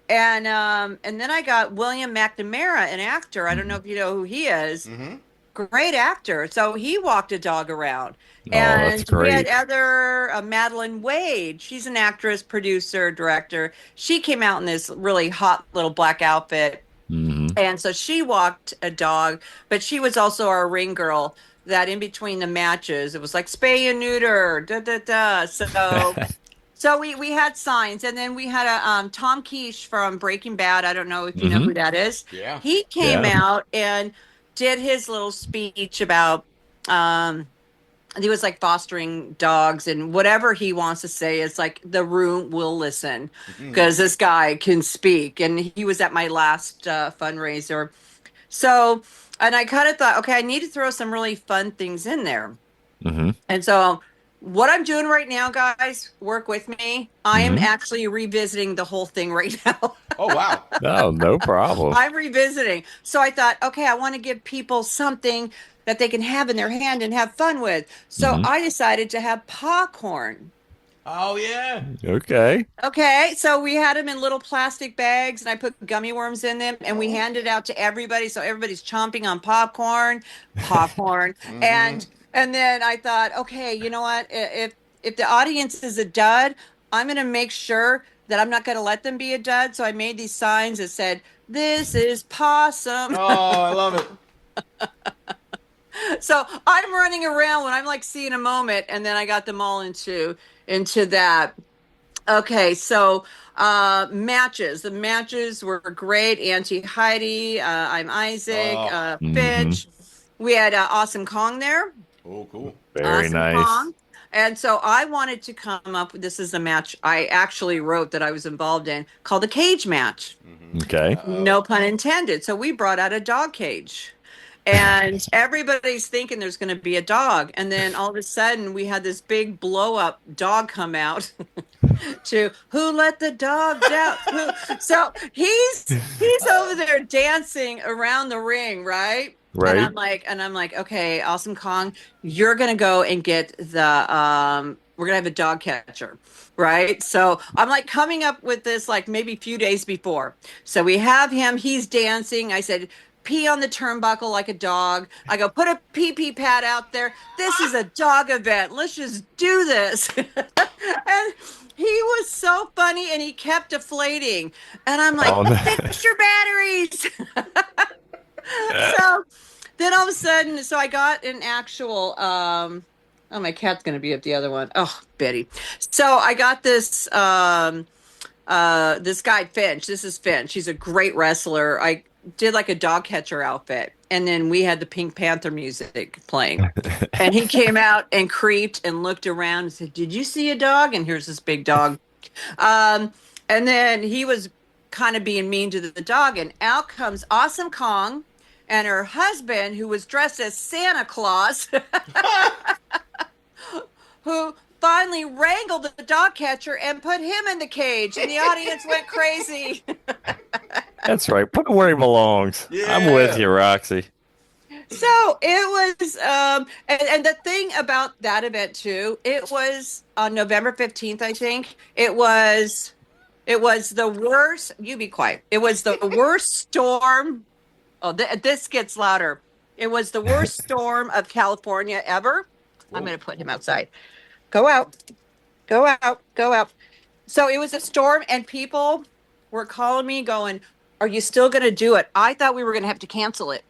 D: And then I got William McNamara, an actor. I don't know if you know who he is.
B: Mm-hmm.
D: Great actor. So he walked a dog around.
C: Oh, that's
D: And we had
C: great.
D: other Madeline Wade. She's an actress, producer, director. She came out in this really hot little black outfit.
C: Hmm.
D: And so she walked a dog, but she was also our ring girl that in between the matches, it was like spay and neuter, da da da. So we had signs, and then we had a Tom Quiche from Breaking Bad. I don't know if you know
C: Hmm.
D: who that is.
B: Yeah.
D: He came
C: Yeah.
D: out and did his little speech about um he was like fostering dogs and whatever he wants to say is like the room will listen
B: Mm-hmm.
D: because this guy can speak. And he was at my last fundraiser. So, and I kind of thought, okay, I need to throw some really fun things in there.
C: Hmm.
D: And so, what I'm doing right now, guys, work with me. I am
C: Hmm.
D: actually revisiting the whole thing right now.
B: Oh wow.
C: Oh, no problem.
D: I'm revisiting. So I thought, okay, I want to give people something that they can have in their hand and have fun with. So
C: Hmm.
D: I decided to have popcorn.
B: Oh yeah.
C: Okay.
D: Okay, so we had them in little plastic bags, and I put gummy worms in them, and we
B: Oh.
D: handed out to everybody. So everybody's chomping on popcorn,
B: Mm-hmm.
D: and then I thought, okay, you know what? If the audience is a dud, I'm going to make sure that I'm not going to let them be a dud. So I made these signs that said, "This is possum."
B: Oh, I love it.
D: So I'm running around when I'm like seeing a moment, and then I got them all into that. Okay, so matches. The matches were great. Auntie Heidi, I'm Isaac,
B: Oh.
C: Hmm.
D: Fitch. We had Awesome Kong there.
B: Oh, cool.
C: Very
D: Awesome
C: nice.
D: Kong. And so I wanted to come up with this is a match I actually wrote that I was involved in called the cage match.
B: Mm-hmm.
C: Okay.
B: Uh-oh.
D: No pun intended. So we brought out a dog cage. And everybody's thinking there's going to be a dog. And then all of a sudden, we had this big blow up dog come out to who let the dogs out? So he's over there dancing around the ring, right?
C: Right.
D: And I'm like, okay, Awesome Kong, you're gonna go and get the we're gonna have a dog catcher, right? So I'm like coming up with this like maybe a few days before. So we have him, he's dancing. I said, pee on the turnbuckle like a dog. I go, put a pee pee pad out there. This is a dog event. Let's just do this. And he was so funny and he kept deflating. And I'm like,
C: Oh, no.
D: fix your batteries. So then all of a sudden, so I got an actual oh, my cat's gonna be at the other one. Oh, Betty. So I got this this guy Finch. This is Finch. He's a great wrestler. I did like a dog catcher outfit, and then we had the Pink Panther music playing. And he came out and creeped and looked around and said, "Did you see a dog?" And here's this big dog. Um, and then he was kind of being mean to the dog, and out comes Awesome Kong and her husband, who was dressed as Santa Claus, who finally wrangled the dog catcher and put him in the cage, and the audience went crazy.
C: That's right. Put him where he belongs. I'm with you, Roxy.
D: So it was, and the thing about that event too, it was on November 15th, I think. It was the worst. You be quiet. It was the worst storm. Oh, this gets louder. It was the worst storm of California ever. I'm going to put him outside. Go out. Go out. Go out. So it was a storm, and people were calling me going, "Are you still going to do it?" I thought we were going to have to cancel it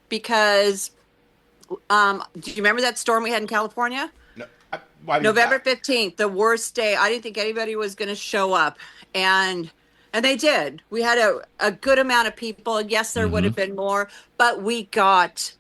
D: because, do you remember that storm we had in California?
B: No,
D: November 15th, the worst day. I didn't think anybody was going to show up. And they did. We had a good amount of people. Yes, there would have been more, but we got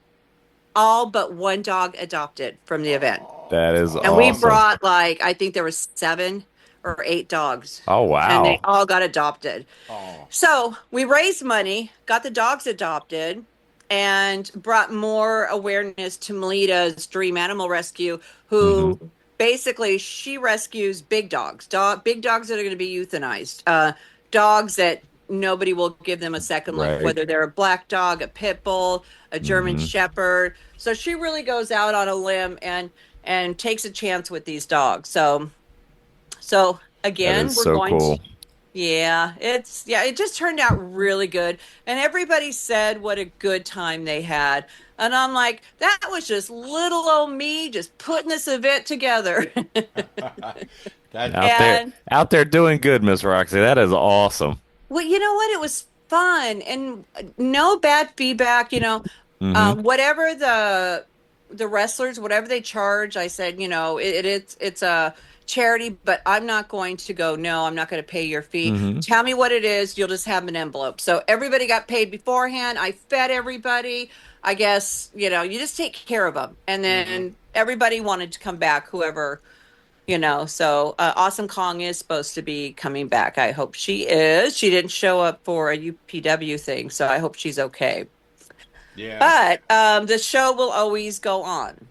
D: all but one dog adopted from the event.
C: That is awesome.
D: And we brought I think there was 7 or 8 dogs.
C: Oh, wow.
D: And they all got adopted.
B: Oh.
D: So we raised money, got the dogs adopted, and brought more awareness to Melita's Dream Animal Rescue, who basically she rescues big dogs, big dogs that are going to be euthanized, dogs that nobody will give them a second look, whether they're a black dog, a pit bull, a German shepherd. So she really goes out on a limb and takes a chance with these dogs. So again,
C: we're going cool.
D: It just turned out really good. And everybody said what a good time they had. And I'm like, that was just little old me just putting this event together.
C: Out there doing good, Miss Roxy. That is awesome.
D: Well, you know what? It was fun and no bad feedback, whatever the wrestlers, whatever they charge, I said, it's a charity, but I'm not going to go, no, I'm not going to pay your fee. Tell me what it is. You'll just have an envelope. So everybody got paid beforehand. I fed everybody. I guess, you just take care of them. And then everybody wanted to come back, whoever, so Awesome Kong is supposed to be coming back. I hope she is. She didn't show up for a UPW thing, so I hope she's okay.
B: Yeah.
D: But the show will always go on.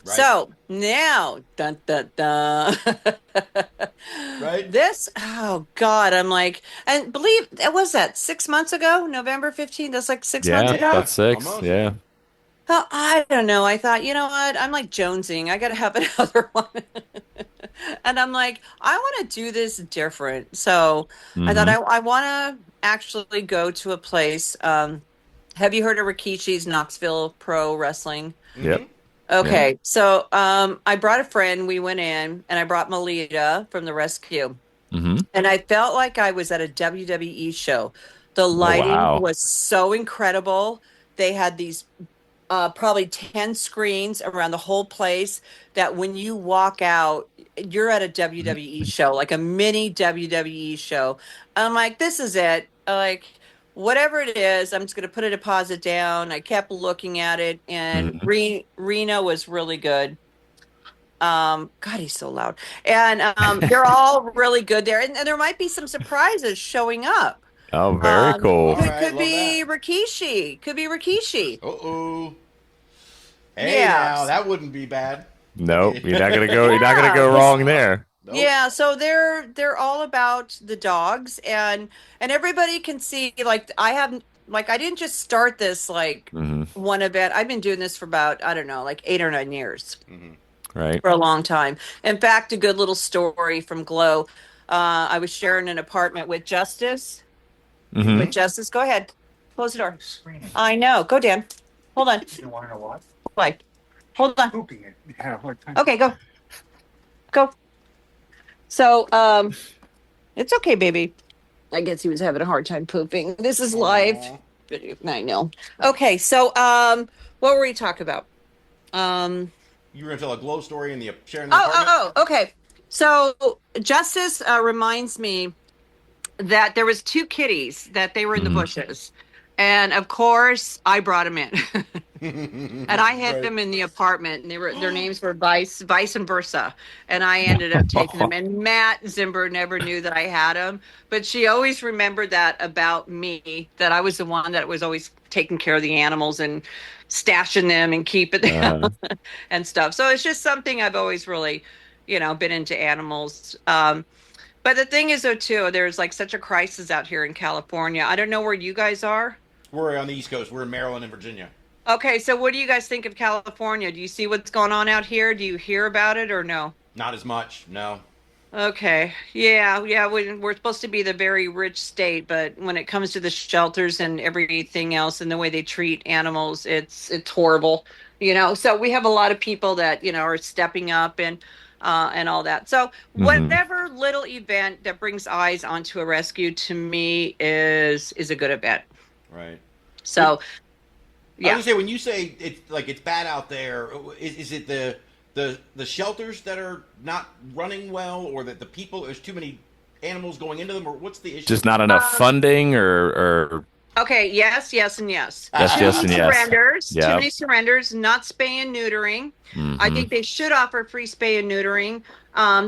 D: Right. So now, dun, dun, dun.
B: Right.
D: Oh God, I'm like, and believe it was that 6 months ago, November 15th. That's like 6 months ago.
C: Yeah, that's 6. Almost. Yeah.
D: Well, I don't know. I thought, you know what? I'm like jonesing. I got to have another one. And I'm like, I want to do this different. So I thought I want to actually go to a place. Have you heard of Rikishi's Knoxville Pro Wrestling?
C: Yep.
D: Okay. So I brought a friend. We went in, and I brought Melita from the rescue. And I felt like I was at a WWE show. The lighting was so incredible. They had these probably 10 screens around the whole place that when you walk out, you're at a WWE show, like a mini WWE show. I'm like, this is it. Like, whatever it is, I'm just going to put a deposit down. I kept looking at it, and Reno was really good. God, he's so loud. And they're all really good there. And there might be some surprises showing up.
C: Oh, very cool.
D: Could be Rikishi. Could be Rikishi.
B: Uh-oh. Hey, now that wouldn't be bad.
C: Nope, you're not gonna go. You're not gonna go wrong there.
B: Nope.
D: Yeah, so they're all about the dogs, and everybody can see. I didn't just start this one event. I've been doing this for about 8 or 9 years.
C: Right.
D: For a long time. In fact, a good little story from Glow. I was sharing an apartment with Justice. With Justice, go ahead. Close the door. I know. Go, Dan. Hold on.
E: You want to know what?
D: Why? Hold on.
E: Pooping it. You had a hard time.
D: Okay, go. Go. So, it's okay, baby. I guess he was having a hard time pooping. This is live. I know. Okay, so, what were we talking about?
B: You were going to tell a Glow story in the sharing the apartment?
D: Okay. So, Justice reminds me that there was 2 kitties that they were in the bushes. And of course, I brought them in, and I had them in the apartment, and their names were Vice and Versa, and I ended up taking them. And Matt Zimber never knew that I had them, but she always remembered that about me, that I was the one that was always taking care of the animals and stashing them and keeping them and stuff. So it's just something I've always really, been into animals. But the thing is, though, too, there's like such a crisis out here in California. I don't know where you guys are.
B: We're on the East Coast. We're in Maryland and Virginia.
D: Okay, so what do you guys think of California? Do you see what's going on out here? Do you hear about it or no?
B: Not as much, no.
D: Okay, yeah. We're supposed to be the very rich state, but when it comes to the shelters and everything else and the way they treat animals, it's horrible. So we have a lot of people that are stepping up and all that. So whatever little event that brings eyes onto a rescue, to me is a good event.
B: Right.
D: So, yeah.
B: I was gonna say, when you say it's bad out there, is it the shelters that are not running well, or that the people, there's too many animals going into them, or what's the issue?
C: Just not enough funding, or
D: Okay, yes, and yes.
C: Yes,
D: Too
C: yes,
D: many
C: and yes.
D: surrenders.
C: Yeah.
D: Too many surrenders. Not spay and neutering. I think they should offer free spay and neutering.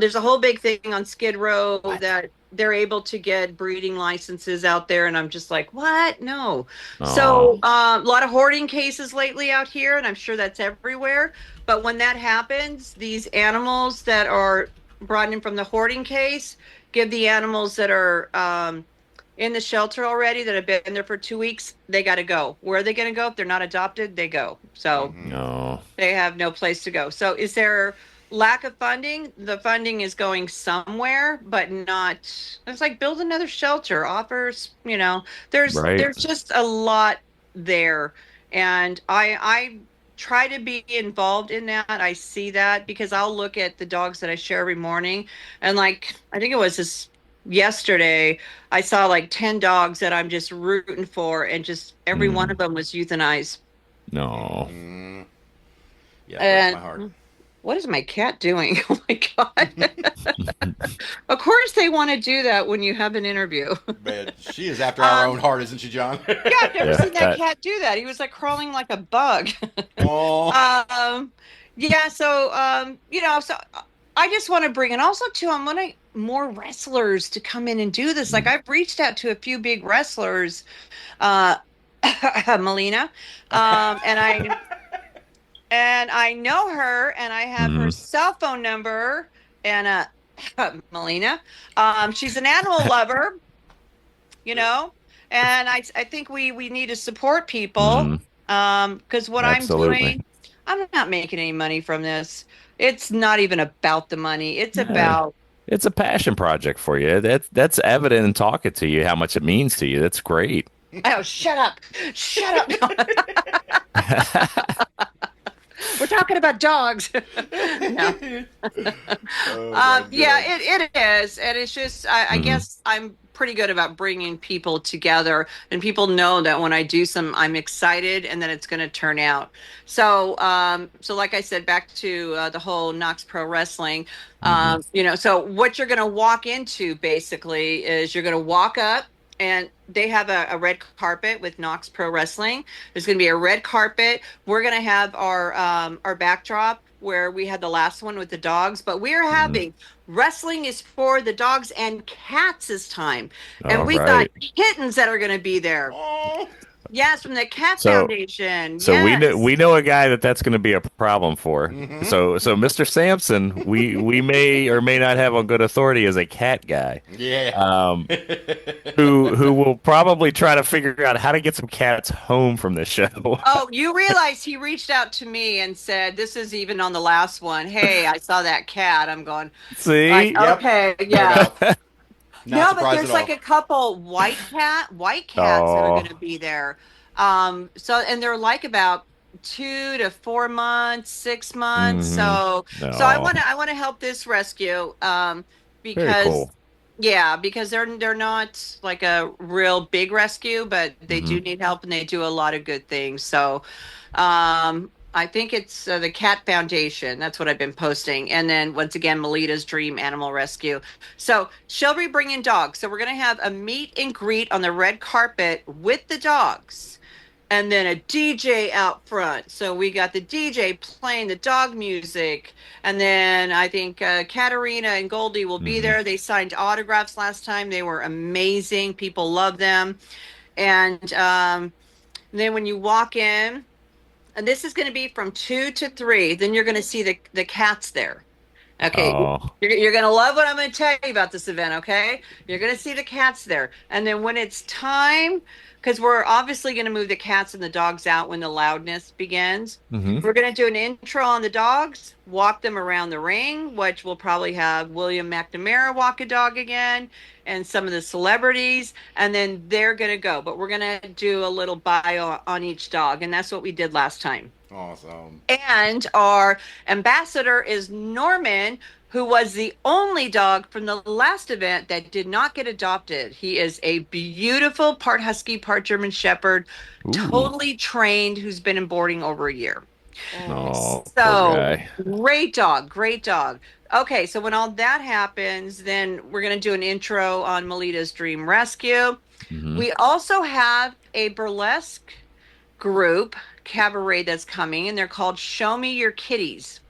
D: There's a whole big thing on Skid Row that they're able to get breeding licenses out there, and I'm just like, what? No. So a lot of hoarding cases lately out here, and I'm sure that's everywhere. But when that happens, these animals that are brought in from the hoarding case give the animals that are in the shelter already, that have been there for 2 weeks, they got to go. Where are they going to go? If they're not adopted, they go. So they have no place to go. So is there lack of funding? The funding is going somewhere, but not. It's like build another shelter. Offers, there's just a lot there, and I try to be involved in that. I see that because I'll look at the dogs that I share every morning, and like I think it was this yesterday, I saw like 10 dogs that I'm just rooting for, and just every one of them was euthanized.
C: No.
B: Yeah, that's my heart.
D: What is my cat doing? Oh my God. Of course they want to do that when you have an interview.
B: Man, she is after our own heart, isn't she, John?
D: Yeah, I've never seen that cat do that. He was like crawling like a bug.
B: Oh.
D: Yeah, so so I just want to bring, and also too, I'm wanting more wrestlers to come in and do this. Like I've reached out to a few big wrestlers, Melina, and I know her, and I have her cell phone number, and Melina, she's an animal lover, and I think we need to support people, because what
C: Absolutely.
D: I'm doing, I'm not making any money from this. It's not even about the money. It's about.
C: It's a passion project for you. That's evident in talking to you how much it means to you. That's great.
D: Oh, shut up. We're talking about dogs. No. Yeah, it is. And it's just, I guess I'm pretty good about bringing people together, and people know that when I do I'm excited, and that it's going to turn out. So, so like I said, back to the whole Knox Pro Wrestling, so what you're going to walk into basically is you're going to walk up, and they have a red carpet with Knox Pro Wrestling. There's going to be a red carpet. We're going to have our backdrop where we had the last one with the dogs, but we are having wrestling is for the dogs and cats this time. And we got kittens that are going to be there. Yes, from the Cat Foundation.
C: So we know a guy that's going to be a problem for. So Mr. Sampson, we may or may not have on good authority as a cat guy.
B: Yeah.
C: Who will probably try to figure out how to get some cats home from this show.
D: Oh, you realize he reached out to me and said, this is even on the last one. Hey, I saw that cat. I'm going,
C: see?
D: Like, okay, yeah.
B: No,
D: but there's like a couple white cats that are going to be there. And they're like about 2 to 4 months, 6 months. So I want to help this rescue because because they're not like a real big rescue, but they do need help, and they do a lot of good things. So I think it's the Cat Foundation. That's what I've been posting. And then once again, Melita's Dream Animal Rescue. So she'll be bringing dogs. So we're going to have a meet and greet on the red carpet with the dogs. And then a DJ out front. So we got the DJ playing the dog music. And then I think Katarina and Goldie will be there. They signed autographs last time. They were amazing. People love them. And then when you walk in, and this is going to be from 2 to 3. Then you're going to see the cats there. Okay, you're going to love what I'm going to tell you about this event, okay? You're going to see the cats there. And then when it's time, because we're obviously going to move the cats and the dogs out when the loudness begins, we're going to do an intro on the dogs, walk them around the ring, which we'll probably have William McNamara walk a dog again, and some of the celebrities, and then they're going to go. But we're going to do a little bio on each dog, and that's what we did last time.
B: Awesome.
D: And our ambassador is Norman, who was the only dog from the last event that did not get adopted. He is a beautiful part husky, part German shepherd, totally trained, who's been in boarding over a year.
C: Oh,
D: so great dog, great dog. Okay, so when all that happens, then we're going to do an intro on Melita's Dream Rescue. We also have a burlesque group cabaret that's coming, and they're called Show Me Your Kitties.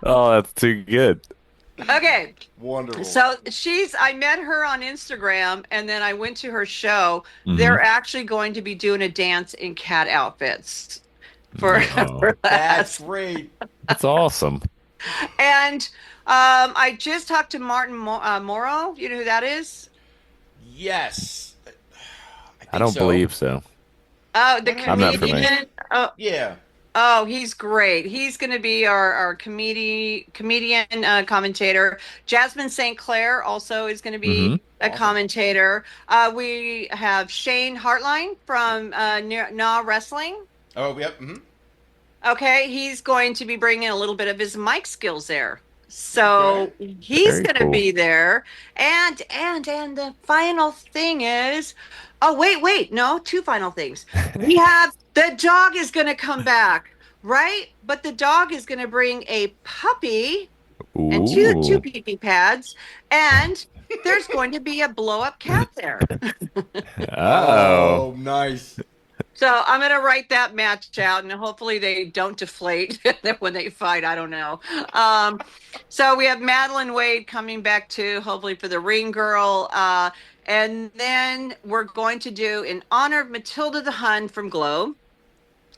C: Oh, that's too good.
D: Okay.
B: Wonderful.
D: So I met her on Instagram, and then I went to her show. They're actually going to be doing a dance in cat outfits for
B: that's great.
C: That's awesome.
D: And I just talked to Martin Morrow. You know who that is?
B: Yes.
C: I don't believe so.
D: Oh, the
C: I'm not familiar.
D: comedian. Oh,
B: Yeah.
D: Oh, he's great. He's going to be our comedian commentator. Jasmine St. Clair also is going to be a commentator. We have Shane Hartline from Nah Wrestling.
B: Oh, yep.
D: Okay, he's going to be bringing a little bit of his mic skills there. So he's going to be there. And the final thing is, wait, no, 2 final things. We have the dog is going to come back, right? But the dog is going to bring a puppy and two pee-pee pads, and there's going to be a blow-up cat there.
B: Oh, nice.
D: So I'm going to write that match out, and hopefully they don't deflate when they fight. I don't know. So we have Madeline Wade coming back too, hopefully for the ring girl. And then we're going to do, in honor of Matilda the Hun from Globe,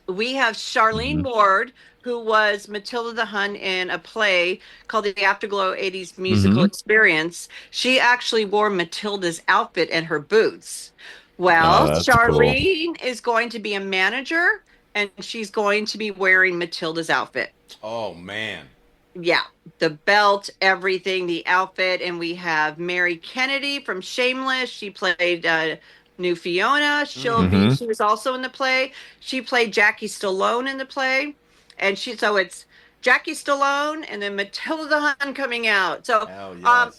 D: we have Charlene Ward, who was Matilda the Hun in a play called the Afterglow 80s Musical Experience. She actually wore Matilda's outfit and her boots. Well, Charlene is going to be a manager, and she's going to be wearing Matilda's outfit.
B: Oh, man.
D: Yeah, the belt, everything, the outfit. And we have Mary Kennedy from Shameless. She played New Fiona. She was also in the play. She played Jackie Stallone in the play. And so it's Jackie Stallone and then Matilda the Hun coming out. So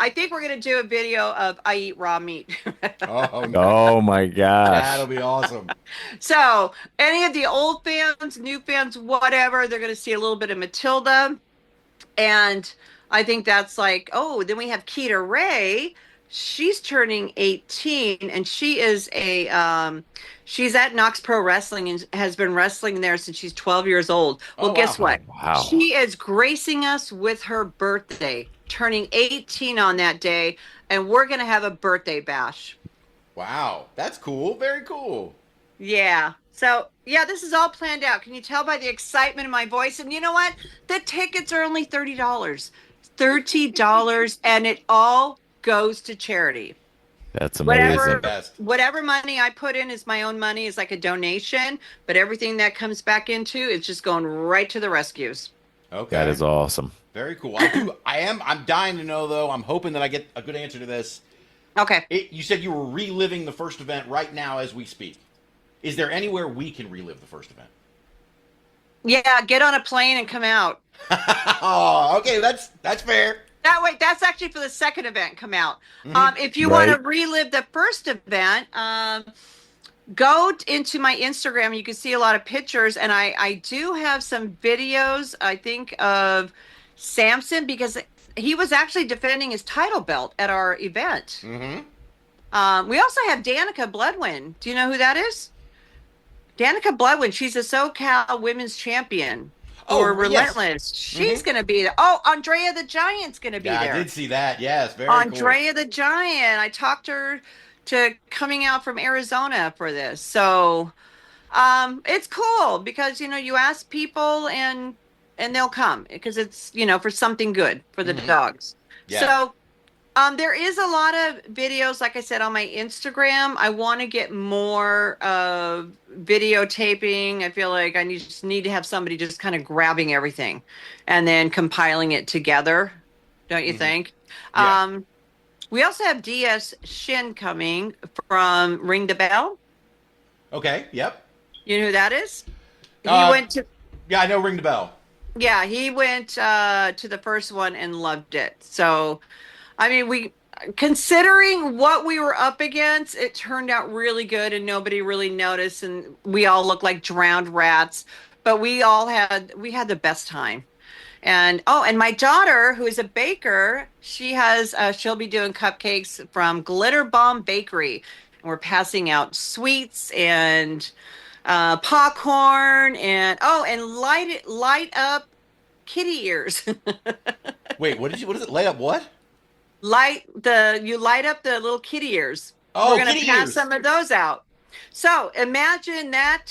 D: I think we're going to do a video of I Eat Raw Meat.
C: Oh my gosh.
B: That'll be awesome.
D: So any of the old fans, new fans, whatever, they're going to see a little bit of Matilda. And I think that's like, then we have Keita Ray. She's turning 18, and she is she's at Knox Pro Wrestling and has been wrestling there since she's 12 years old. Well, guess what?
C: Wow.
D: She is gracing us with her birthday, turning 18 on that day, and we're going to have a birthday bash.
B: Wow. That's cool. Very cool.
D: Yeah. So, yeah, this is all planned out. Can you tell by the excitement in my voice? And you know what? The tickets are only $30. $30, and it all goes to charity.
C: That's amazing.
D: Whatever money I put in is my own money, is like a donation, but everything that comes back into is just going right to the rescues.
B: Okay.
C: That is awesome.
B: Very cool. I'm dying to know, though. I'm hoping that I get a good answer to this.
D: Okay.
B: You said you were reliving the first event right now as we speak. Is there anywhere we can relive the first event?
D: Yeah, get on a plane and come out.
B: Oh, okay, that's fair.
D: That's actually for the second event. Come out. If you want to relive the first event, go into my Instagram. You can see a lot of pictures, and I do have some videos, I think, of Sampson, because he was actually defending his title belt at our event.
B: Mm-hmm.
D: We also have Danica Bloodwin. Do you know who that is? Danica Bloodwin. She's a SoCal women's champion for
B: Oh, yes.
D: Relentless. She's
B: Mm-hmm.
D: going to be there. Oh, Andrea the Giant's going to be
B: Yeah, I
D: there.
B: did see that. Yes, very cool.
D: Andrea the Giant. I talked her to coming out from Arizona for this. So it's cool because you ask people and they'll come because it's for something good for the
B: Mm-hmm.
D: dogs.
B: Yeah.
D: So there is a lot of videos, like I said, on my Instagram. I want to get more videotaping. I feel like just need to have somebody just kind of grabbing everything and then compiling it together. Don't you
B: Mm-hmm.
D: think?
B: Yeah.
D: We also have DS Shin coming from Ring the Bell.
B: Okay. Yep.
D: You know who that is? He
B: Uh,
D: went to
B: yeah, I know. Ring the bell.
D: Yeah, he went to the first one and loved it. So, I mean, considering what we were up against, it turned out really good and nobody really noticed and we all looked like drowned rats, but we had the best time. And my daughter, who is a baker, she'll be doing cupcakes from Glitter Bomb Bakery. And we're passing out sweets and popcorn and light up kitty ears.
B: Wait, what is it? Lay up what?
D: You light up the little kitty ears. We're
B: Oh,
D: gonna
B: kitty
D: pass
B: ears.
D: some of those out. So imagine that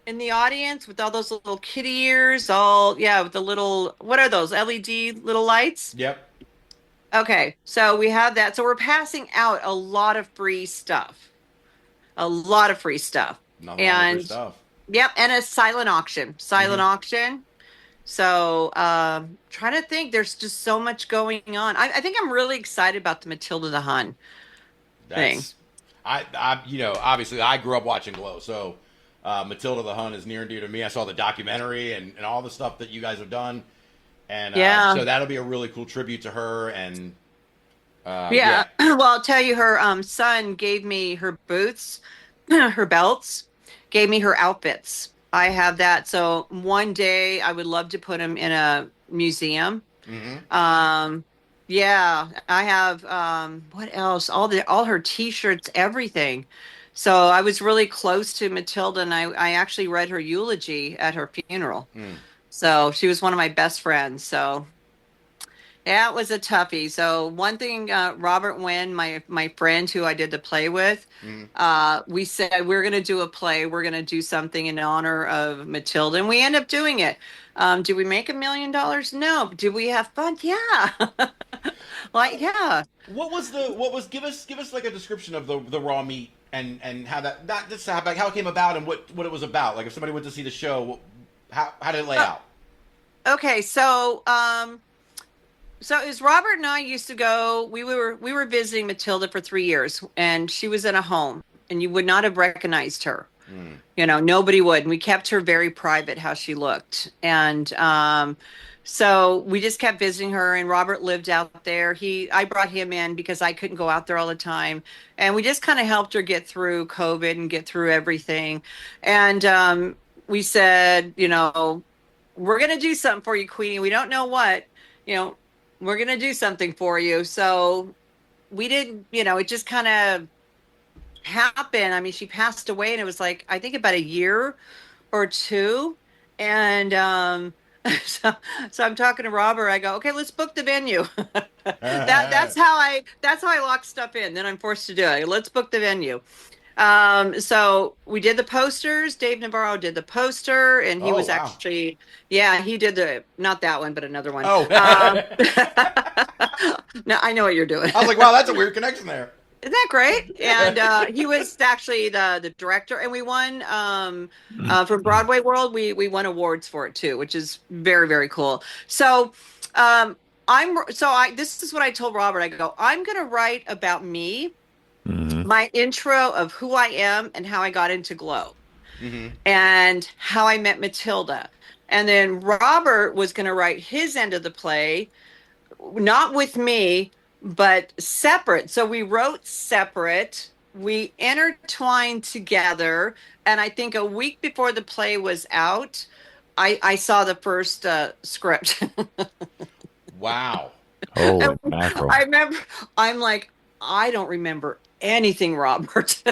D: in the audience with all those little kitty ears, with the little, what are those, LED little lights?
B: Yep.
D: Okay, so we have that. So we're passing out a lot of free stuff. A lot of free stuff.
B: Nothing wrong with free
D: And
B: stuff.
D: yep, and a silent auction. Silent auction. So trying to think, there's just so much going on. I think I'm really excited about the Matilda the Hun thing.
B: That's obviously I grew up watching Glow, so Matilda the Hun is near and dear to me. I saw the documentary and all the stuff that you guys have done, and
D: Yeah.
B: so that'll be a really cool tribute to her. And
D: Yeah. Well, I'll tell you, her son gave me her boots, her belts, gave me her outfits. I have that. So one day I would love to put them in a museum.
B: Mhm.
D: Yeah, I have what else? All her t-shirts, everything. So I was really close to Matilda and I actually read her eulogy at her funeral.
B: Mm.
D: So she was one of my best friends. So yeah, it was a toughie. So one thing, Robert Wynn, my friend who I did the play with,
B: Mhm.
D: we said we're going to do a play. We're going to do something in honor of Matilda, and we end up doing it. Did we make $1 million? No. Did we have fun? Yeah. Yeah.
B: What was give us like a description of the raw meat and how that not just how it came about and what it was about. Like if somebody went to see the show, how did it lay out?
D: Okay, so it was Robert and I used to go. We were visiting Matilda for 3 years, and she was in a home, and you would not have recognized her. Nobody would. And we kept her very private how she looked, and so we just kept visiting her. And Robert lived out there. I brought him in because I couldn't go out there all the time, and we just kind of helped her get through COVID and get through everything. And we said, we're gonna do something for you, Queenie. We don't know what, we're going to do something for you. So we didn't, it just kind of happened. I mean, she passed away and it was like, I think about a year or two. And so I'm talking to Robert. I go, okay, let's book the venue. That's how I lock stuff in. Then I'm forced to do it. Let's book the venue. So we did the posters. Dave Navarro did the poster, and he was
B: wow.
D: actually, he did not that one, but another one.
B: Oh.
D: No, I know what you're doing.
B: I was like, wow, that's a weird connection there.
D: Isn't that great? And he was actually the director, and we won for Broadway World. We won awards for it too, which is very, very cool. So this is what I told Robert. I go, I'm going to write about me. Mm-hmm. My intro of who I am and how I got into Glow, and how I met Matilda. And then Robert was going to write his end of the play, not with me, but separate. So we wrote separate, we intertwined together, and I think a week before the play was out, I saw the first script.
B: Wow.
C: Holy
D: And
C: mackerel.
D: I remember, I'm like, I don't remember anything, Robert.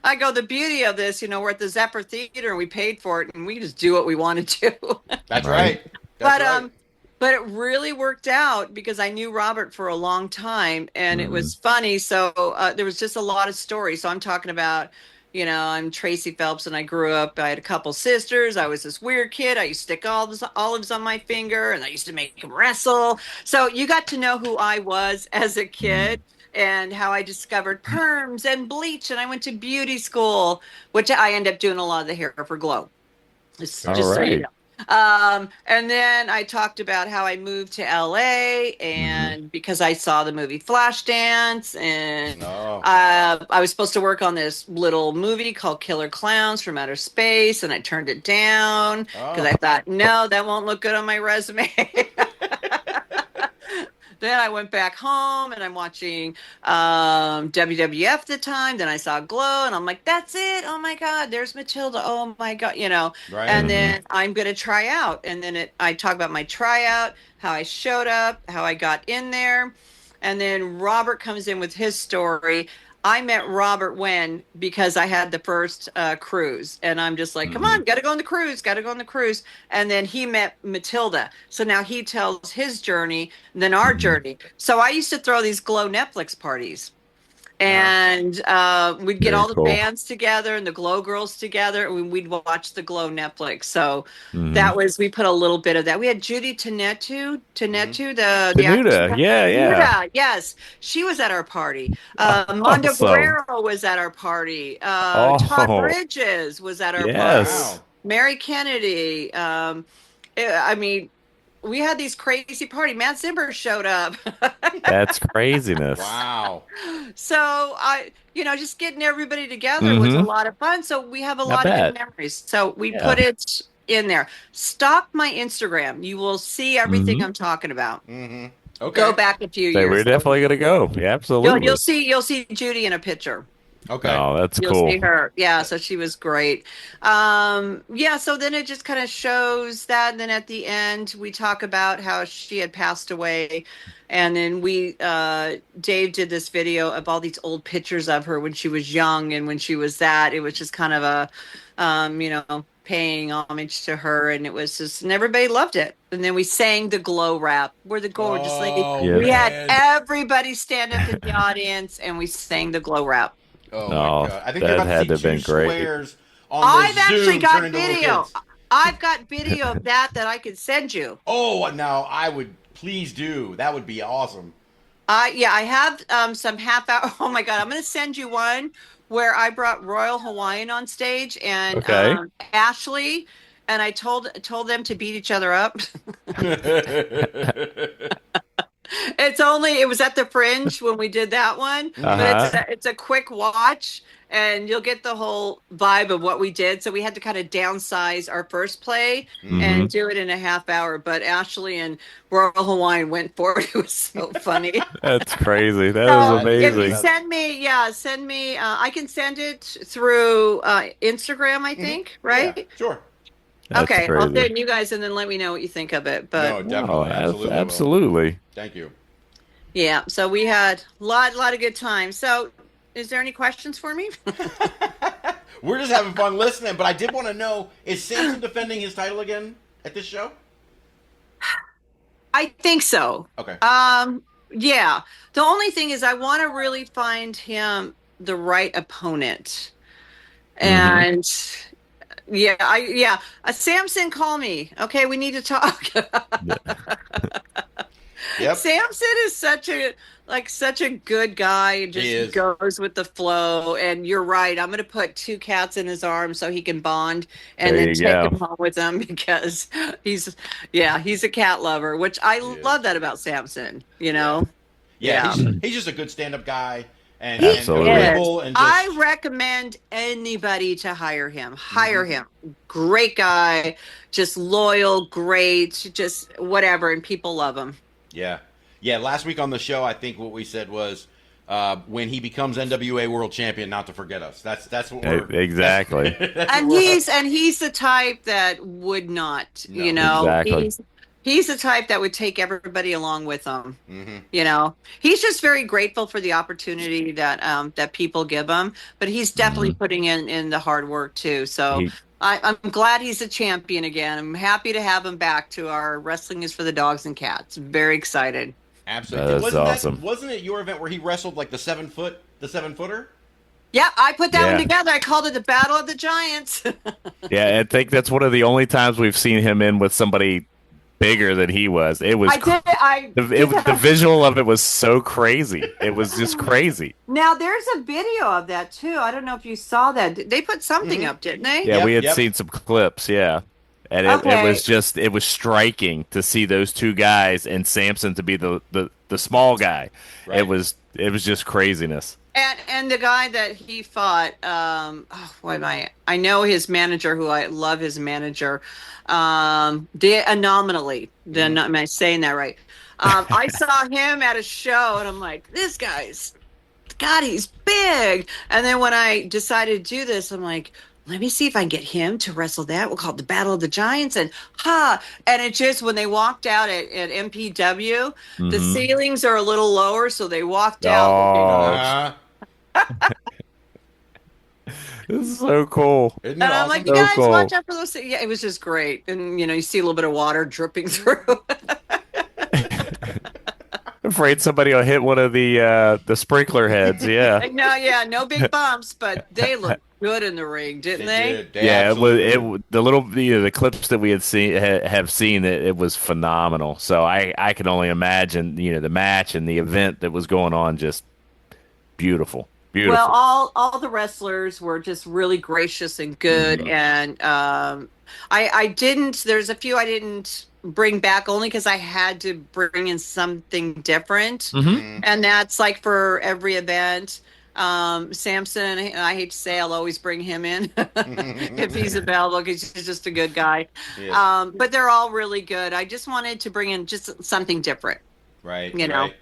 D: I go, the beauty of this, we're at the Zephyr Theater and we paid for it and we just do what we want to do.
B: That's
C: Right.
B: right. That's
D: But
B: right.
D: but it really worked out because I knew Robert for a long time, and it
C: Mhm.
D: was funny. So there was just a lot of stories. So I'm talking about, I'm Tracy Phelps, and I grew up. I had a couple sisters. I was this weird kid. I used to stick olives on my finger, and I used to make them wrestle. So you got to know who I was as a kid. And how I discovered perms and bleach, and I went to beauty school, which I ended up doing a lot of the hair for Glow. It's
C: All
D: just so you
C: right.
D: know. And then I talked about how I moved to LA
C: Hmm.
D: and because I saw the movie Flashdance, and
B: Oh.
D: I was supposed to work on this little movie called Killer Clowns from Outer Space, and I turned it down because
B: Oh.
D: I thought, no, that won't look good on my resume. Then I went back home and I'm watching WWF at the time. Then I saw Glow and I'm like, that's it. Oh my God, there's Matilda. Oh my God.
B: Right.
D: And
C: Hmm.
D: then I'm going to try out. And then I talk about my tryout, how I showed up, how I got in there. And then Robert comes in with his story. I met Robert when because I had the first cruise, and I'm just like, come
C: Hmm.
D: on, got to go on the cruise, got to go on the cruise. And then he met Matilda, so now he tells his journey, and then our
C: Hmm.
D: journey. So I used to throw these Glow Netflix parties,
B: Uh-huh.
D: and we'd get
C: Very
D: all the
C: cool.
D: bands together and the Glow girls together, and we'd watch the Glow Netflix. So
C: Hmm.
D: we put a little bit of that. We had Judy
B: Hmm.
D: Tenetu, the actress.
C: Tanuda. Yeah, yeah.
D: Tenuta, yes, she was at our party. Mondo
C: Awesome.
D: Guerrero was at our party. Todd
C: Oh,
D: Bridges was at our party.
C: yes.
B: Wow.
D: Mary Kennedy. I mean, we had these crazy party. Matt Zimmer showed up.
C: That's craziness.
B: Wow.
D: So just getting everybody together was a
C: Hmm.
D: lot of fun. So we have a
C: I
D: lot of good
C: bet.
D: memories. So we
C: Yeah.
D: put it in there. Stalk my Instagram. You will see everything
C: Hmm.
D: I'm talking about.
B: Hmm.
D: Go
B: Okay.
D: back a few
C: So we're
D: years.
C: definitely gonna go. Yeah,
D: You'll
C: absolutely.
D: see Judy in a picture.
B: Okay.
C: Oh, that's
D: You'll see
C: cool.
D: her. Yeah, so she was great. Yeah, so then it just kind of shows that. And then at the end, we talk about how she had passed away. And then Dave did this video of all these old pictures of her when she was young and when she was that. It was just kind of paying homage to her. And it was just, and everybody loved it. And then we sang the Glow rap. We're the gorgeous lady.
B: Oh
C: Yes.
D: We had
B: man.
D: everybody stand up in the audience and we sang the Glow rap.
B: Oh my
C: Oh,
B: God. I think you're
C: that
B: about to see
C: had to have
B: two
C: been great.
B: squares on the
D: I've actually
B: Zoom turn
D: got
B: into little
D: video.
B: kids.
D: I've got video of that I could send you.
B: Oh, now I would please do. That would be awesome.
D: I have some half hour. Oh my God, I'm going to send you one where I brought Royal Hawaiian on stage and
C: Okay.
D: Ashley, and I told them to beat each other up. It was at the Fringe when we did that one, but
B: Mhm.
C: Uh-huh.
D: it's a quick watch and you'll get the whole vibe of what we did. So we had to kind of downsize our first play
C: Hmm.
D: and do it in a half hour. But Ashley and Royal Hawaiian went for it. It was so funny.
C: That's crazy. That is
D: So if you
C: amazing.
D: send me, I can send it through Instagram, I
B: Mhm.
D: think,
B: Yeah,
D: right?
B: sure.
C: That's
D: Okay, I'll
C: crazy.
D: send you guys and then let me know what you think of it. But
B: No,
C: No,
B: definitely, absolutely will.
C: absolutely.
B: Thank you.
D: yeah, so we had a lot of good times. So, is there any questions for me?
B: We're just having fun listening, but I did want to know: is Sampson defending his title again at this show?
D: I think so.
B: Okay.
D: Yeah. The only thing is I want to really find him the right opponent.
C: Hmm.
D: And Samson, call me. Okay, we need to talk.
B: Yep.
D: Samson is such a good guy and
B: He
D: just
B: is.
D: goes with the flow. And you're right. I'm gonna put two cats in his arms so he can bond and
C: There
D: then
C: you
D: take
C: go.
D: him home with him because he's a cat lover, which I
B: He is.
D: love that about Samson,
B: Yeah. Yeah.
D: Yeah.
B: He's just a good stand-up guy
D: He
B: and
C: Absolutely.
D: is.
B: agreeable and
D: I
B: just
D: recommend anybody to hire him.
B: hmm
D: Hire him. Great guy, just loyal, great, just whatever, and people love him.
B: yeah. Yeah. Last week on the show, I think what we said was when he becomes NWA World Champion, not to forget us. That's what we're
C: exactly.
D: And he's the type that would not,
B: No.
C: Exactly.
D: He's the type that would take everybody along with him.
B: Mm-hmm.
D: He's just very grateful for the opportunity that people give him, but he's definitely putting in the hard work too. So I'm glad he's a champion again. I'm happy to have him back to our Wrestling is for the Dogs and Cats. Very excited.
B: Absolutely.
C: That's awesome.
B: Wasn't it your event where he wrestled like the 7-footer?
D: Yeah, I put that one together. I called it the Battle of the Giants.
C: Yeah, I think that's one of the only times we've seen him in with somebody bigger than he was. It was the visual of it was so crazy. It was just crazy.
D: Now there's a video of that too. I don't know if you saw that. They put something up, didn't they?
C: Yeah, we had seen some clips. Yeah. And it was striking to see those two guys and Sampson to be the small guy. Right. It was just craziness.
D: And the guy that he fought, I know his manager, who I love his manager, the Anomaly. Am I saying that right? I saw him at a show and I'm like, this guy's, God, he's big. And then when I decided to do this, I'm like, let me see if I can get him to wrestle that. We'll call it the Battle of the Giants. And it just, when they walked out at MPW, the ceilings are a little lower, so they walked out.
C: This is so cool.
D: And I'm like, you guys, watch out for those things. Yeah, it was just great. And, you see a little bit of water dripping through.
C: Afraid somebody will hit one of the sprinkler heads. Yeah.
D: No big bumps, but they look good in the ring, didn't they?
C: Yeah, the clips that we have seen it was phenomenal. So I can only imagine the match and the event that was going on, just beautiful.
D: Well, all the wrestlers were just really gracious and good, and there's a few I didn't bring back only because I had to bring in something different, and that's like for every event. Sampson, I hate to say, I'll always bring him in if he's available because he's just a good guy. Yeah. But they're all really good. I just wanted to bring in just something different,
B: right?
D: Right.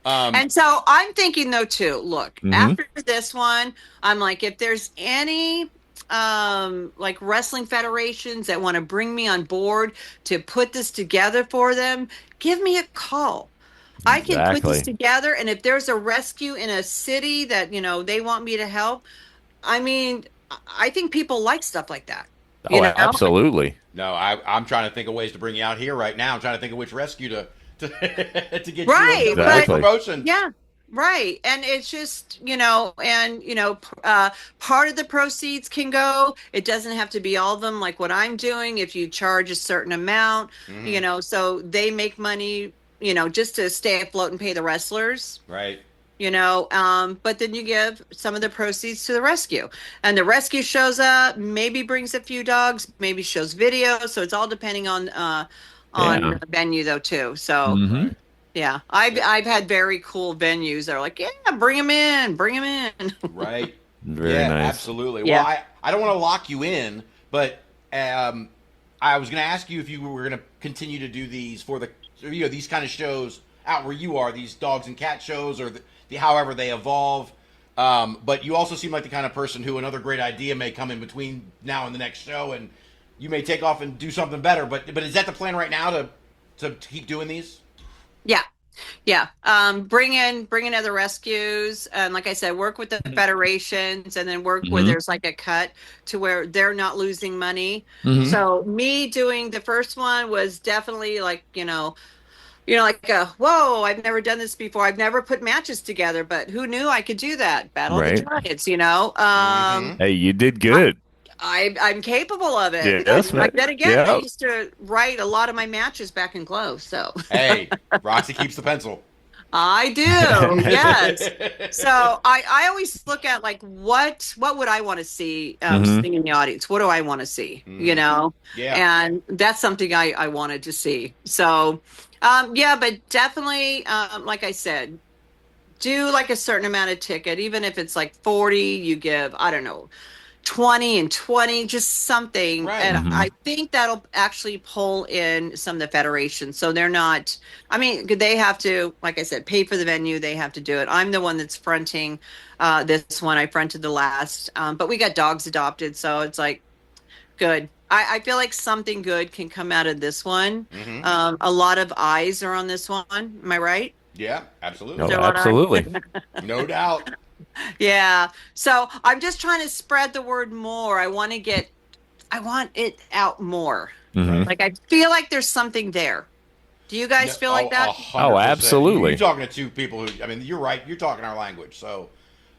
D: And so I'm thinking though too, look, after this one, I'm like, if there's any like wrestling federations that want to bring me on board to put this together for them, give me a call. I can put this together, and if there's a rescue in a city that they want me to help, I mean, I think people like stuff like that.
C: Absolutely.
B: No, I'm trying to think of ways to bring you out here right now. I'm trying to think of which rescue to get you
C: exactly.
B: promotion.
D: Yeah, right. And it's just part of the proceeds can go. It doesn't have to be all of them, like what I'm doing. If you charge a certain amount, so they make money. Just to stay afloat and pay the wrestlers.
B: Right.
D: But then you give some of the proceeds to the rescue. And the rescue shows up, maybe brings a few dogs, maybe shows videos. So it's all depending on the venue though too. So yeah, I've had very cool venues that are like, yeah, bring them in.
B: Right.
C: Very nice.
B: Absolutely. Yeah. Well, I don't want to lock you in, but I was going to ask you if you were going to continue to do these for the these kind of shows out where you are, these dogs and cat shows, or however they evolve. But you also seem like the kind of person who another great idea may come in between now and the next show, and you may take off and do something better. But is that the plan right now to keep doing these?
D: Yeah. Bring in other rescues, and like I said, work with the federations, and then work where there's like a cut to where they're not losing money. So me doing the first one was definitely like whoa, I've never done this before. I've never put matches together, but who knew I could do that? Battle of the Giants,
C: Hey, you did good.
D: I'm capable of it.
C: Yes,
D: then again, I used to write a lot of my matches back in Glow. So
B: hey, Roxy keeps the pencil.
D: I do, yes. So I always look at like what would I want to see sitting in the audience? What do I want to see? Yeah. And that's something I wanted to see. So but definitely, like I said, do like a certain amount of ticket, even if it's like 40, you give, I don't know, 20 and 20, just something.
B: Right.
D: And I think that'll actually pull in some of the federations. So they're not, I mean, they have to, like I said, pay for the venue. They have to do it. I'm the one that's fronting this one. I fronted the last, but we got dogs adopted. So it's like, good. I feel like something good can come out of this one. A lot of eyes are on this one. Am I right?
B: Yeah, absolutely.
C: No,
D: Is there a lot of eyes?
C: absolutely.
B: No doubt.
D: Yeah. So I'm just trying to spread the word more. I want it out more. Like I feel like there's something there. Do you guys feel like that?
B: 100%.
C: Oh, absolutely.
B: You're talking to two people who, I mean, you're right. You're talking our language. So,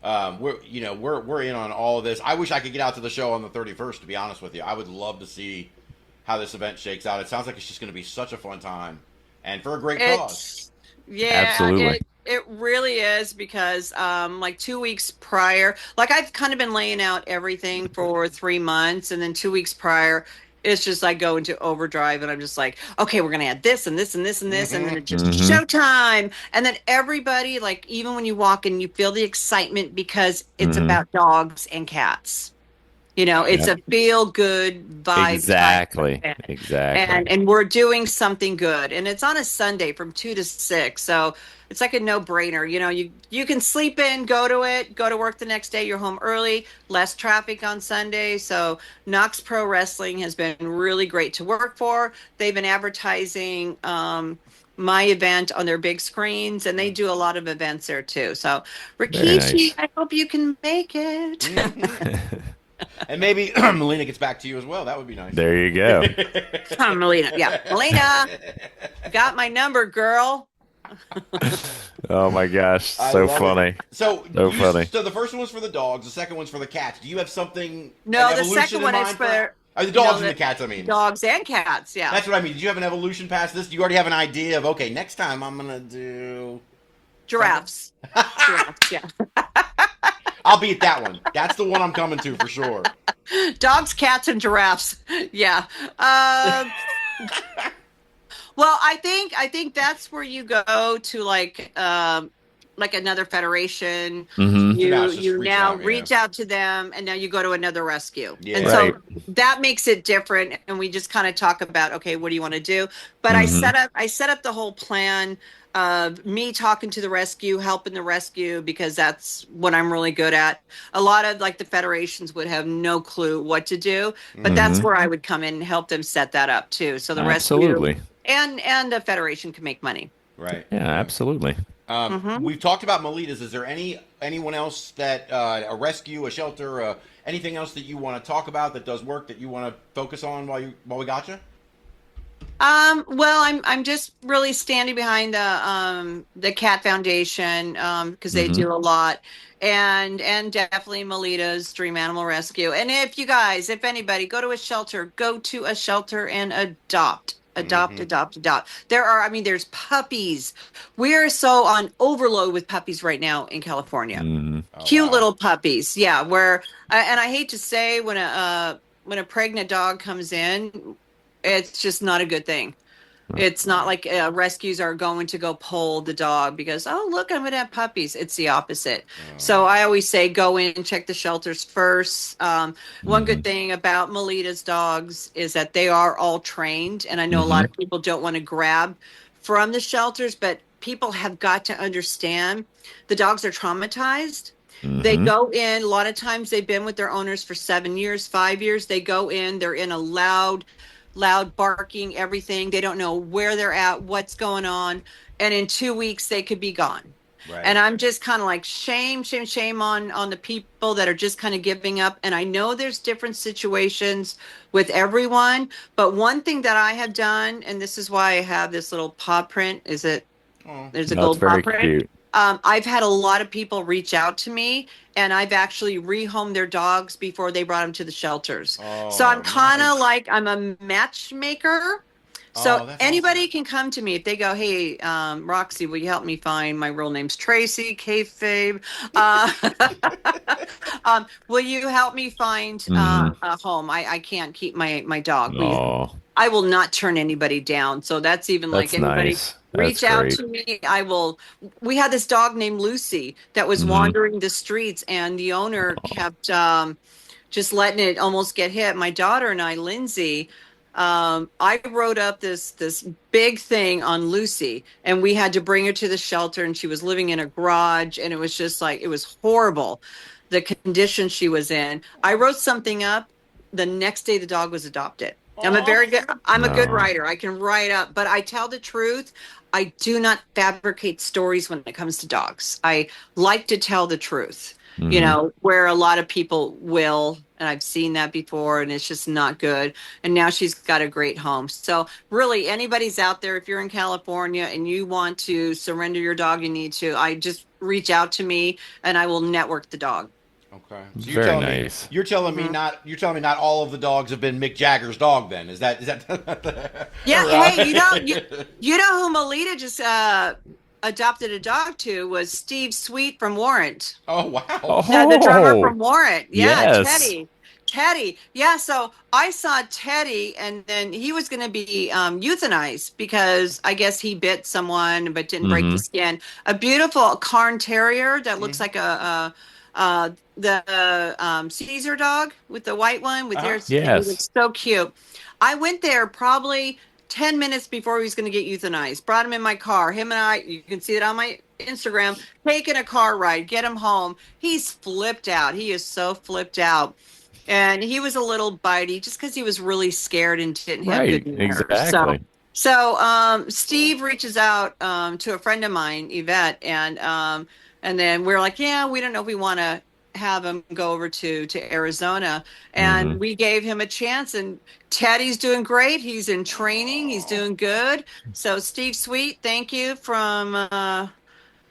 B: we're in on all of this. I wish I could get out to the show on the 31st, to be honest with you. I would love to see how this event shakes out. It sounds like it's just going to be such a fun time and for a great cause.
D: Yeah,
C: Absolutely.
D: it really is because like 2 weeks prior, like I've kind of been laying out everything for 3 months, and then 2 weeks prior, it's just like go into overdrive, and I'm just like, okay, we're gonna add this and this and this and this, and then it's just showtime. And then everybody, like even when you walk in, you feel the excitement because it's about dogs and cats. You know, it's a feel good vibe.
C: Exactly.
D: Type of event.
C: Exactly.
D: And we're doing something good, and it's on a Sunday from 2 to 6, so it's like a no-brainer. You know, you can sleep in, go to work the next day, you're home early, less traffic on Sunday. So Knox Pro Wrestling has been really great to work for. They've been advertising my event on their big screens, and they do a lot of events there too. So Rikishi,
C: nice.
D: I hope you can make it.
B: And maybe Melina gets back to you as well. That would be nice.
C: There you go.
D: Come on, Melita. Yeah, Melita, got my number, girl.
C: Oh my gosh,
B: I
C: so
B: love
C: funny.
B: it. So
C: funny.
B: So the first one's for the dogs. The second one's for the cats. Do you have something?
D: No,
B: an
D: the
B: evolution
D: second
B: in
D: one is
B: mind
D: for
B: the dogs and the cats. I mean,
D: dogs and cats. Yeah,
B: that's what I mean. Did you have an evolution past this? Do you already have an idea of okay, next time I'm gonna do
D: giraffes. Giraffes, yeah.
B: I'll be at that one. That's the one I'm coming to for sure.
D: Dogs, cats, and giraffes. Yeah. Well, I think that's where you go to like another federation. You now reach out to them, and now you go to another rescue.
B: Yeah.
D: And so that makes it different. And we just kind of talk about, okay, what do you want to do? But I set up the whole plan of me talking to the rescue, helping the rescue, because that's what I'm really good at. A lot of like the federations would have no clue what to do, but that's where I would come in and help them set that up too. So the rescue and the federation can make money.
B: Right.
C: Yeah, absolutely.
B: We've talked about Melitas. Is there anyone else that a rescue, a shelter, anything else that you want to talk about that does work that you want to focus on while we got you?
D: Well, I'm just really standing behind the Cat Foundation because they do a lot, and definitely Melita's Dream Animal Rescue. And if anybody go to a shelter and adopt. There's puppies. We are so on overload with puppies right now in California. Cute little puppies. Yeah. And I hate to say when a pregnant dog comes in, it's just not a good thing. It's not like rescues are going to go pull the dog because, oh, look, I'm going to have puppies. It's the opposite. So I always say go in and check the shelters first. One good thing about Melita's dogs is that they are all trained. And I know a lot of people don't want to grab from the shelters, but people have got to understand the dogs are traumatized. They go in, a lot of times they've been with their owners for 7 years, 5 years. They go in, they're in a loud barking, everything. They don't know where they're at, what's going on. And in 2 weeks, they could be gone. Right. And I'm just kind of like, shame on the people that are just kind of giving up. And I know there's different situations with everyone. But one thing that I have done, and this is why I have this little paw print, there's a gold paw print. Cute. I've had a lot of people reach out to me, and I've actually rehomed their dogs before they brought them to the shelters. So I'm kind of like, I'm a matchmaker. So anybody can come to me if they go, hey, Roxy, will you help me find, my real name's Tracy, kayfabe. Will you help me find a home? I can't keep my dog. I will not turn anybody down. So that's even like anybody reach out to me. We had this dog named Lucy that was wandering the streets, and the owner kept just letting it almost get hit. My daughter and I, Lindsay, I wrote up this big thing on Lucy, and we had to bring her to the shelter, and she was living in a garage, and it was just like, it was horrible, the condition she was in. I wrote something up. The next day, the dog was adopted. I'm a good
C: No.
D: writer. I can write up, but I tell the truth. I do not fabricate stories when it comes to dogs. I like to tell the truth, where a lot of people will, and I've seen that before, and it's just not good. And now she's got a great home. So really, anybody's out there, if you're in California and you want to surrender your dog, you need to. I just reach out to me, and I will network the dog.
B: Okay. So
C: Very nice.
B: You're telling me not all of the dogs have been Mick Jagger's dog then. Is that
D: Yeah, hey, you know who Melita just adopted a dog to was Steve Sweet from Warrant.
B: Oh wow.
D: The drummer from Warrant. Yeah,
C: yes.
D: Teddy. Yeah, so I saw Teddy, and then he was going to be euthanized because I guess he bit someone but didn't break the skin. A beautiful Cairn Terrier that looks like the Caesar dog with the white one with ears.
C: Yes.
D: He was so cute. I went there probably 10 minutes before he was going to get euthanized. Brought him in my car. Him and I, you can see it on my Instagram, taking a car ride, get him home. He's flipped out. He is so flipped out. And he was a little bitey just because he was really scared and didn't have good manners.
C: Exactly.
D: So Steve reaches out to a friend of mine, Yvette, and then we're like, yeah, we don't know if we want to have him go over to Arizona. And we gave him a chance, and Teddy's doing great. He's in training. He's doing good. So Steve Sweet, thank you from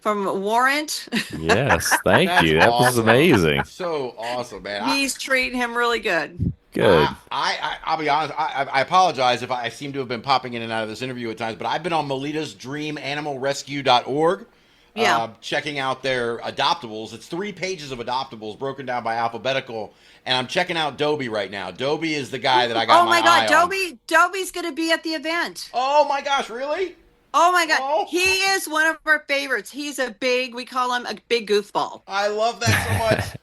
D: Warrant.
C: Yes, thank you. That was
B: awesome.
C: amazing.
B: So awesome, man.
D: He's treating him really good.
C: Good.
B: I'll be honest. I apologize if I seem to have been popping in and out of this interview at times, but I've been on Melita's DreamAnimalRescue.org.
D: Yeah.
B: Checking out their adoptables. It's 3 pages of adoptables broken down by alphabetical, and I'm checking out Dobie right now. Dobie is the guy that I got my eye on.
D: Dobie's going to be at the event.
B: Oh my gosh, really?
D: Oh my God.
B: Oh.
D: He is one of our favorites. He's we call him a big goofball.
B: I love that so much.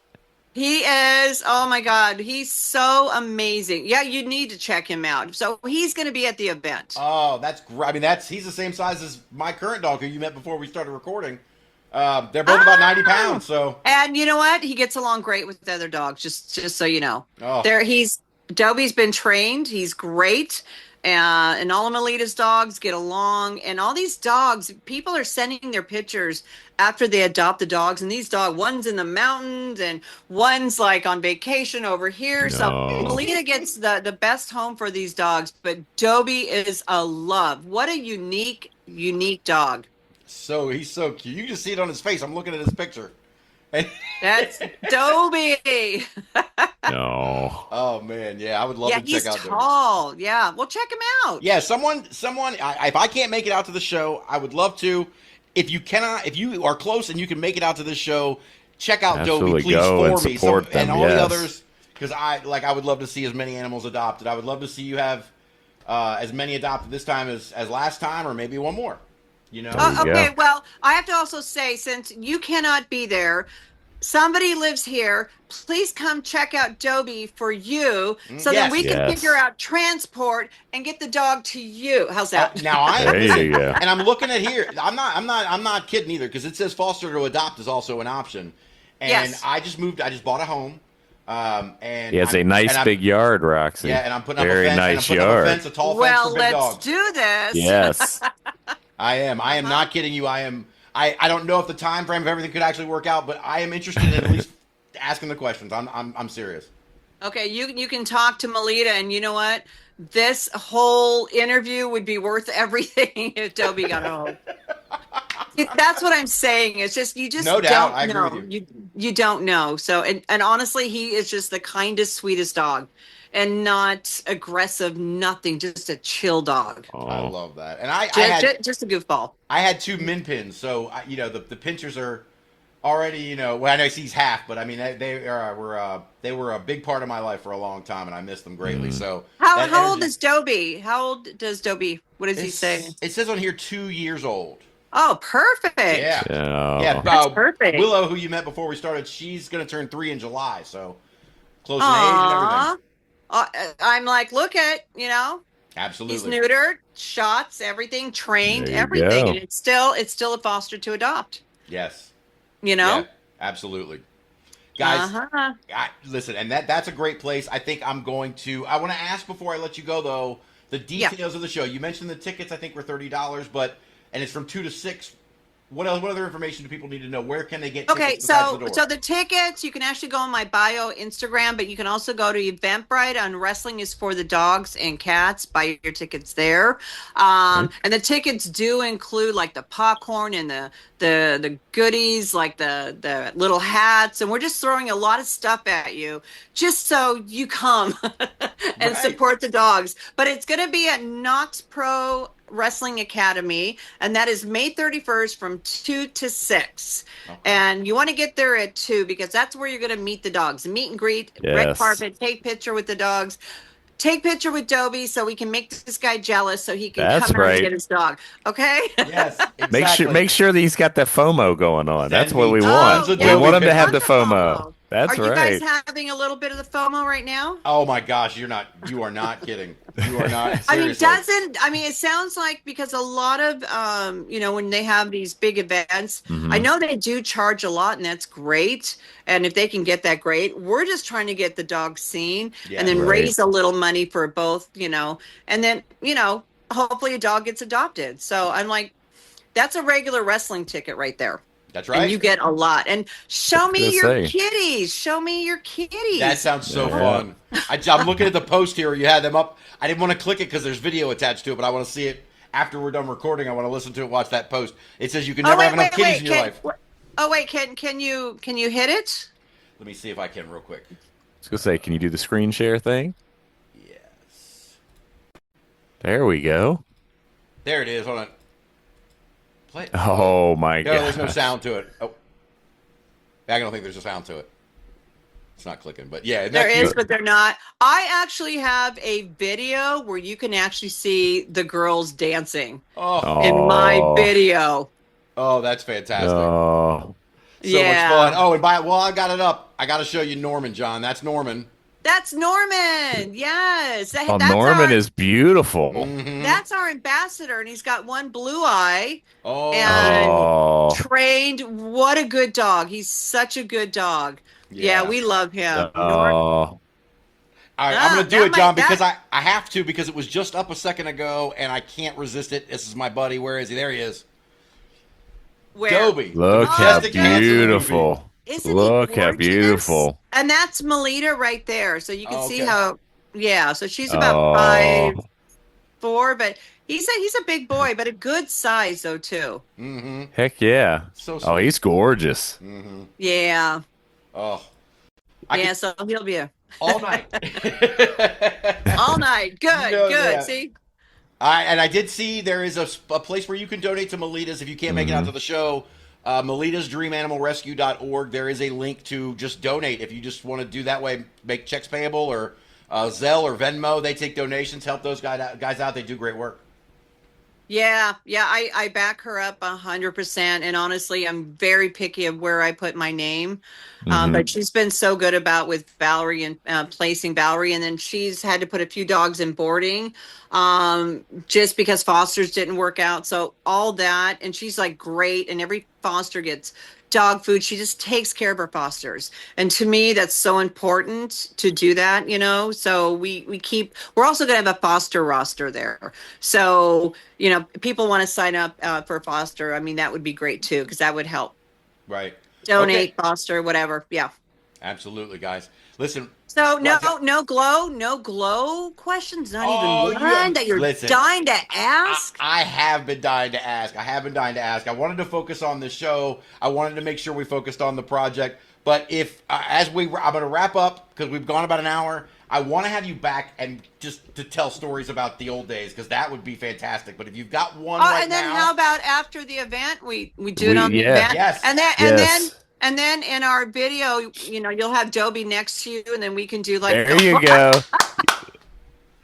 D: He is, oh my God, he's so amazing. Yeah, you need to check him out. So he's going to be at the event.
B: Oh, that's great. I mean, he's the same size as my current dog who you met before we started recording. They're both about 90 pounds, so.
D: And you know what? He gets along great with the other dogs, just so you know.
B: Oh.
D: Dobie's been trained. He's great. And all of Melita's dogs get along. And all these dogs, people are sending their pictures after they adopt the dogs. And these dogs, one's in the mountains and one's like on vacation over here. So Melita gets the best home for these dogs. But Dobie is a love. What a unique dog.
B: So he's so cute. You can just see it on his face. I'm looking at his picture.
D: That's Dobie.
C: No.
B: Oh man, yeah, I would love to check out.
D: Yeah, he's tall.
B: Dobie.
D: Yeah, well, check him out.
B: Yeah, someone. If I can't make it out to the show, I would love to. If you are close and you can make it out to this show, check out Dobie, please, for me. And all the others, because I would love to see as many animals adopted. I would love to see you have as many adopted this time as last time, or maybe one more. You know.
D: Okay. Well, I have to also say, since you cannot be there, somebody lives here. Please come check out Dobie for you, so that we can figure out transport and get the dog to you. How's that?
B: Now
C: there you go.
B: And I'm looking at here. I'm not kidding either, because it says foster to adopt is also an option. And I just bought a home. And
C: he has a nice big yard, Roxy.
B: Yeah, and I'm putting up
C: very
B: a fence.
C: nice
B: and I'm putting
C: yard.
B: Up a fence, a tall fence for big dogs.
D: Let's do this.
C: Yes.
B: I am not kidding you. I don't know if the time frame of everything could actually work out, but I am interested in at least asking the questions. I'm serious. Okay,
D: you can talk to Melita, and you know what? This whole interview would be worth everything if Dobie got home. That's what I'm saying. It's just you just
B: no doubt.
D: don't
B: I
D: know.
B: agree with you.
D: You don't know. So and honestly, he is just the kindest, sweetest dog. And not aggressive, nothing, just a chill dog.
B: Oh. I love that. And I
D: just a goofball.
B: I had 2 min pins, so the pinchers are already, well, I know he's half, but I mean they were a big part of my life for a long time, and I miss them greatly. So
D: how old is Dobie? How old does Dobie? What does he say?
B: It says on here 2 years old.
D: Oh, perfect.
B: Yeah.
C: Oh.
B: Yeah.
D: That's perfect.
B: Willow, who you met before we started, she's going to turn 3 in July, so. close in age and everything.
D: I'm like, look at,
B: Absolutely.
D: he's neutered, shots, everything, trained,
C: There you
D: everything,
C: go.
D: and it's still a foster to adopt.
B: Yes.
D: Yeah,
B: absolutely. Guys,
D: Uh-huh.
B: listen, and that's a great place. I think I want to ask before I let you go, though, the details of the show. You mentioned the tickets, I think, were $30, and it's from 2 to 6. What other information do people need to know? Where can they get tickets?
D: Okay,
B: besides the door?
D: so the tickets, you can actually go on my bio Instagram, but you can also go to Eventbrite on Wrestling is for the Dogs and Cats. Buy your tickets there. And the tickets do include like the popcorn and the goodies, like the little hats, and we're just throwing a lot of stuff at you just so you come and support the dogs. But it's going to be at Knox Pro Wrestling Academy, and that is May 31st from 2 to 6. Okay. And you want to get there at 2 because that's where you're going to meet the dogs. Meet and greet, red carpet, take picture with the dogs. Take picture with Dobie so we can make this guy jealous so he can come and get his dog. Okay?
B: Yes, exactly.
C: Make sure that he's got that FOMO going on. That's what we want.
B: We
C: want him to have the FOMO. That's right.
D: Are you guys having a little bit of the FOMO right now?
B: Oh my gosh, you are not kidding. You are not.
D: Seriously. It sounds like because a lot of, when they have these big events, I know they do charge a lot and that's great. And if they can get that, great. We're just trying to get the dog seen and then raise a little money for both, and then, hopefully a dog gets adopted. So I'm like, that's a regular wrestling ticket right there.
B: That's right.
D: And you get a lot. And show me your kitties. Show me your kitties.
B: That sounds so fun. I'm looking at the post here. You had them up. I didn't want to click it because there's video attached to it, but I want to see it after we're done recording. I want to listen to it, watch that post. It says you can never have enough kitties in your life.
D: Oh, wait. Can you hit it?
B: Let me see if I can real quick.
C: I was going to say, can you do the screen share thing?
B: Yes.
C: There we go.
B: There it is. Hold on. Play.
C: Oh my god!
B: There's no sound to it. Oh, I don't think there's a sound to it. It's not clicking, but yeah,
D: there is, but they're not. I actually have a video where you can actually see the girls dancing in my video.
B: Oh, that's fantastic!
C: Oh,
B: so much fun! Oh, and I got it up. I got to show you Norman, John. That's Norman.
D: That's Norman. Yes.
C: Norman is beautiful.
B: Mm-hmm.
D: That's our ambassador, and he's got one blue eye.
B: Oh.
D: And trained. What a good dog. He's such a good dog. Yeah, we love him.
B: All right, I'm going to do it, John, because I have to, because it was just up a second ago, and I can't resist it. This is my buddy. Where is he? There he is.
D: Where?
B: Dobie.
C: Look how beautiful.
D: Look
C: how beautiful.
D: And that's Melita right there. So you can see how, so she's about 5'4", but he's a big boy, but a good size though too.
B: Mm-hmm.
C: Heck yeah.
B: So sweet.
C: He's gorgeous.
B: Mm-hmm.
D: Yeah.
B: Oh.
D: So he'll be
B: all night.
D: All night. Good, good. See?
B: And I did see there is a place where you can donate to Melita's if you can't make it out to the show. MelitasDreamAnimalRescue.org. There is a link to just donate if you just want to do that way. Make checks payable or Zelle or Venmo. They take donations. Help those guys out. They do great work.
D: Yeah. I back her up 100%. And honestly, I'm very picky of where I put my name. But she's been so good about with Valerie and placing Valerie. And then she's had to put a few dogs in boarding just because fosters didn't work out. So all that. And she's like great. And every foster gets dog food. She just takes care of her fosters. And to me, that's so important to do that, so we're also going to have a foster roster there. So, people want to sign up for foster. I mean, that would be great too, because that would help.
B: Right.
D: Donate, foster, whatever. Yeah.
B: Absolutely, guys. Listen.
D: So no glow questions, not even one that you're dying to ask.
B: I have been dying to ask. I wanted to focus on the show. I wanted to make sure we focused on the project. But if I'm going to wrap up because we've gone about an hour. I want to have you back and just to tell stories about the old days because that would be fantastic. But if you've got one
D: and then how about after the event we do it on the event?
B: Yes.
D: And then in our video, you'll have Dobie next to you, and then we can do like.
C: There you go.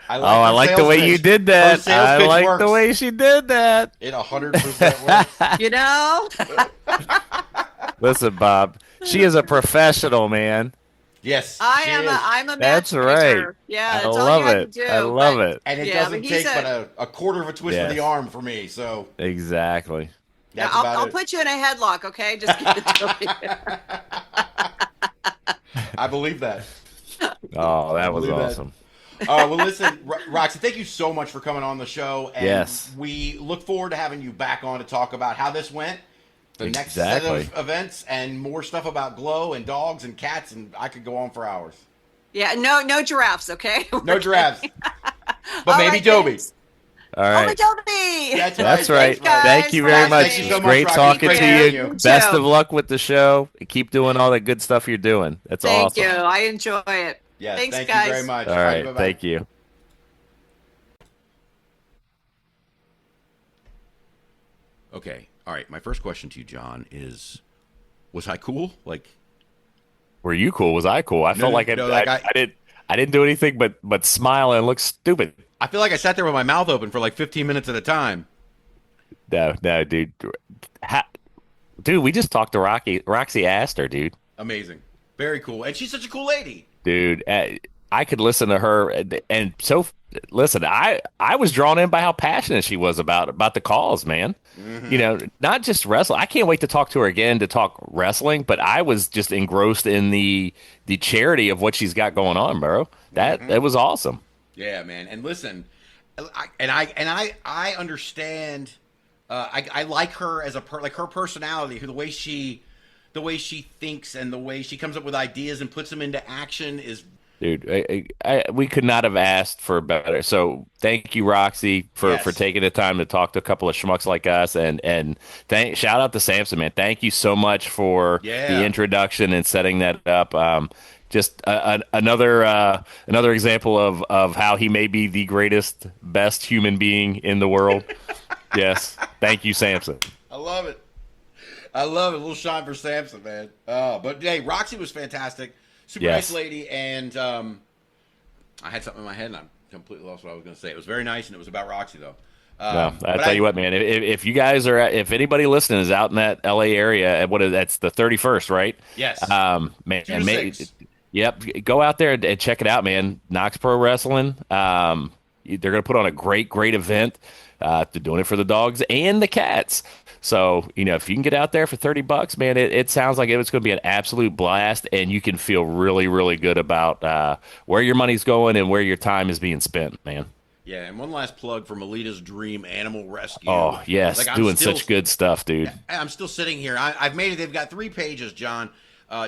C: I like the way you did that. I like the way she did that.
B: It 100% works.
C: Listen, Bob, she is a professional, man.
B: Yes,
D: I
B: she
D: am
B: is.
D: I'm a
C: That's right.
D: matchmaker. Yeah,
C: I
D: that's all you
C: love
D: have to
C: it.
D: do.
C: I love
D: But
C: it.
B: And it
D: yeah, but
B: doesn't
D: he's
B: take but a quarter of a twist of the
C: Yes.
B: arm for me. So
C: Exactly.
D: yeah,
B: that's about
D: I'll
B: it.
D: put you in a headlock, okay? Just give it to me.
B: I believe that.
C: Oh,
B: I
C: that was
B: believe that.
C: awesome.
B: Well, listen, Roxy, thank you so much for coming on the show. And
C: Yes.
B: we look forward to having you back on to talk about how this went, the next set
C: Exactly.
B: of events, and more stuff about Glow and dogs and cats. And I could go on for hours.
D: Yeah, no giraffes, okay?
B: No giraffes, but
D: All
B: maybe
D: right,
B: Dobie.
D: thanks.
C: All
D: Oh,
C: right.
D: Matilda!
B: That's
C: That's
B: right.
C: right.
D: Thanks, guys.
C: Thank you very
D: for
C: much.
B: Thank you
D: listening.
B: so much,
C: Great
B: Roxy.
C: talking
B: Great
C: to
B: having
C: you.
B: you.
C: Best
D: too.
C: of luck with the show. Keep doing all the good stuff you're doing. That's
D: Thank
C: awesome.
D: you. I enjoy it.
B: Yes,
D: Thanks,
B: thank
D: guys.
B: you very much.
C: All
B: All
C: right.
B: bye-bye.
C: Thank you.
B: Okay. All right. My first question to you, John, is: was I cool? Like,
C: Were you cool? Was I cool? I felt like I didn't do anything but smile and look stupid.
B: I feel like I sat there with my mouth open for like 15 minutes at a time.
C: No, dude. Dude, we just talked to Roxy Astor, dude.
B: Amazing. Very cool. And she's such a cool lady.
C: Dude, I could listen to her and so listen, I was drawn in by how passionate she was about the cause, man. You know, not just wrestling. I can't wait to talk to her again to talk wrestling, but I was just engrossed in the charity of what she's got going on, bro. That was awesome.
B: Yeah, man. And listen, I understand. I like her as like her personality, the way she thinks and the way she comes up with ideas and puts them into action is.
C: Dude, we could not have asked for better. So thank you, Roxy, for taking the time to talk to a couple of schmucks like us, and shout out to Sampson, man. Thank you so much for the introduction and setting that up. Just another example of how he may be the greatest, best human being in the world. Yes, thank you, Sampson.
B: I love it. A little shine for Sampson, man. But hey, Roxy was fantastic. Super nice lady, and I had something in my head, and I completely lost what I was going to say. It was very nice, and it was about Roxy, though.
C: No, I tell you what, man. If you guys are, if anybody listening is out in that L.A. area, that's the 31st, right?
B: Yes.
C: Man, yep. Go out there and check it out, man. Knox Pro Wrestling. They're going to put on a great event. They're doing it for the dogs and the cats. So, you know, if you can get out there for $30, man, it sounds like it's going to be an absolute blast, and you can feel really, really good about where your money's going and where your time is being spent, man.
B: Yeah, and one last plug for Melita's Dream Animal Rescue.
C: Oh, yes,
B: like,
C: doing such good stuff, dude.
B: I'm still sitting here. I've made it. They've got 3 pages, John.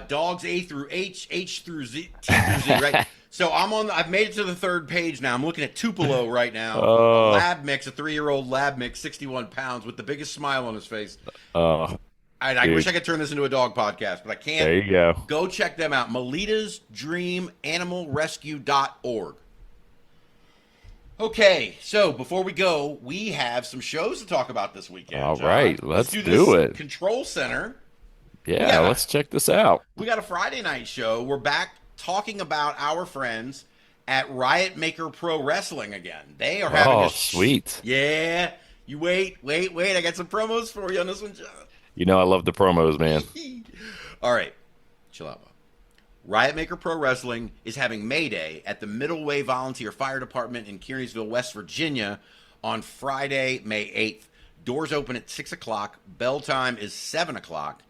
B: Dogs A through H, H through Z, T through Z, right? So I've made it to the 3rd page now. I'm looking at Tupelo right now. A lab mix, a 3-year-old lab mix, 61 pounds, with the biggest smile on his face. I wish I could turn this into a dog podcast, but I can't.
C: There you go.
B: Go check them out. Melitas Dream Animal Rescue.org. Okay, so before we go, we have some shows to talk about this weekend.
C: All
B: John.
C: right, let's
B: do
C: do
B: this
C: it.
B: Control Center.
C: Yeah, let's check this out.
B: We got a Friday night show. We're back talking about our friends at Riot Maker Pro Wrestling again. They are having a
C: sweet.
B: Yeah. You wait. I got some promos for you on this one, John.
C: You know I love the promos, man.
B: All right. Chill out, Bob. Riot Maker Pro Wrestling is having May Day at the Middleway Volunteer Fire Department in Kearneysville, West Virginia on Friday, May 8th. Doors open at 6 o'clock. Bell time is 7 o'clock.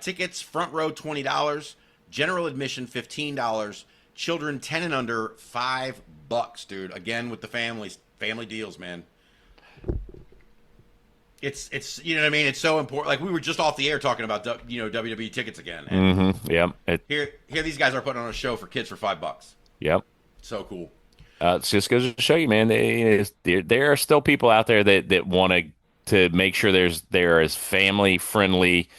B: Tickets, front row, $20. General admission, $15. Children 10 and under, $5, dude. Again, with the family deals, man. It's you know what I mean? It's so important. Like, we were just off the air talking about, WWE tickets again. And
C: Yep.
B: Here these guys are putting on a show for kids for $5.
C: Yep.
B: So cool.
C: It just goes to show you, man. There are still people out there that want to make sure there is family friendly,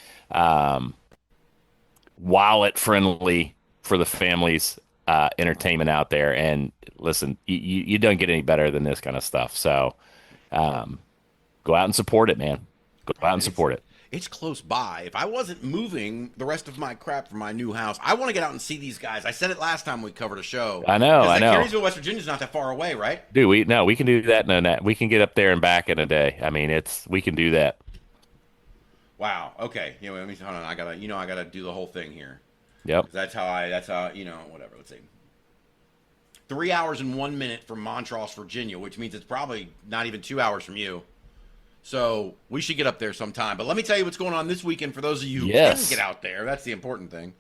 C: wallet friendly for the families entertainment out there. And listen, you don't get any better than this kind of stuff. So go out and support it, man. Go out and support it.
B: It's close by. If I wasn't moving the rest of my crap from my new house, I want to get out and see these guys. I said it last time we covered a show.
C: I know.
B: Kearneysville, West Virginia is not that far away, right?
C: Dude, we can do that. We can get up there and back in a day. I mean, we can do that.
B: Wow. Okay. Let me hold on. I gotta do the whole thing here.
C: Yep.
B: That's how, whatever. Let's see. 3 hours and 1 minute from Montrose, Virginia, which means it's probably not even 2 hours from you. So we should get up there sometime. But let me tell you what's going on this weekend for those of you who can get out there. That's the important thing.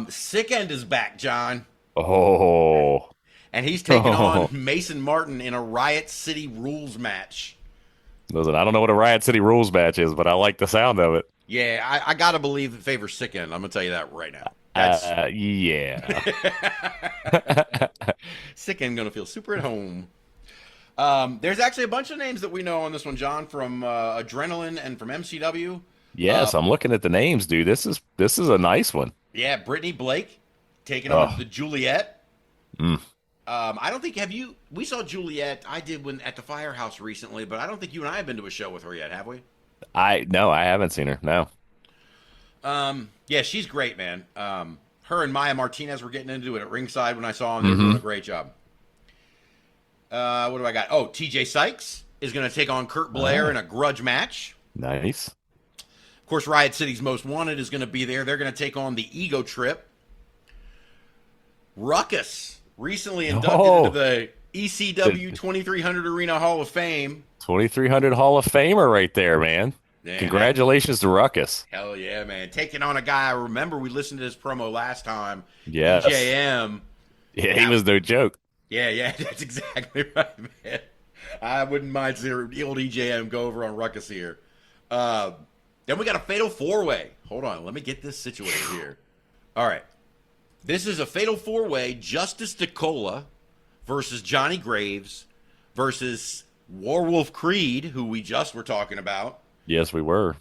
B: Sick End is back, John.
C: Oh.
B: And he's taking on Mason Martin in a Riot City Rules match.
C: Listen, I don't know what a Riot City Rules match is, but I like the sound of it.
B: Yeah, I got to believe it favors Sick End. I'm going to tell you that right now.
C: Yeah.
B: Sick End going to feel super at home. There's actually a bunch of names that we know on this one, John, from Adrenaline and from MCW.
C: Yes, I'm looking at the names, dude. This is a nice one.
B: Yeah, Brittany Blake taking on the Juliet. I don't think, we saw Juliet, I did at the Firehouse recently, but I don't think you and I have been to a show with her yet, have we?
C: No, I haven't seen her, no.
B: Yeah, she's great, man. Her and Maya Martinez were getting into it at ringside when I saw them. They were doing a great job. What do I got? Oh, TJ Sykes is going to take on Kurt Blair in a grudge match.
C: Nice.
B: Of course, Riot City's Most Wanted is going to be there. They're going to take on the Ego Trip. Ruckus, recently inducted into the ECW 2300 Arena Hall of Fame.
C: 2300 Hall of Famer right there, man. Yeah, congratulations to Ruckus.
B: Hell yeah, man. Taking on a guy, I remember we listened to this promo last time.
C: Yes.
B: DJM.
C: Yeah, he was no joke.
B: Yeah, that's exactly right, man. I wouldn't mind seeing the old EJM go over on Ruckus here. Then we got a Fatal 4-Way. Hold on, let me get this situated here. All right. This is a Fatal 4-Way, Justice DeCola versus Johnny Graves versus Warwolf Creed, who we just were talking about.
C: Yes, we were.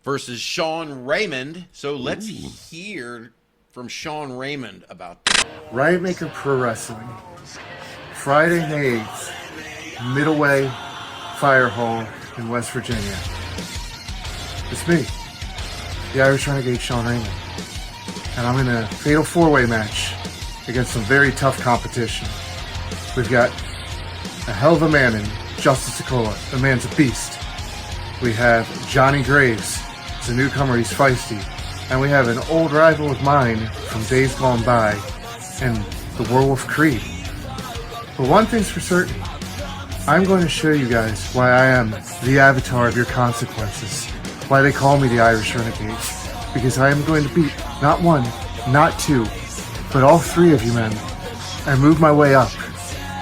B: Versus Sean Raymond. So let's hear from Sean Raymond about this.
E: Riot Maker Pro Wrestling. Friday the 8th. Middleway Fire Hall in West Virginia. It's me, the Irish Renegade Sean Raymond. And I'm in a Fatal 4-Way match against some very tough competition. We've got a hell of a man in Justice DeCola. The man's a beast. We have Johnny Graves. He's a newcomer, he's feisty. And we have an old rival of mine from days gone by, and the Werewolf Creed. But one thing's for certain. I'm going to show you guys why I am the avatar of your consequences. Why they call me the Irish Renegade. Because I am going to beat not one, not two, but all three of you men, and move my way up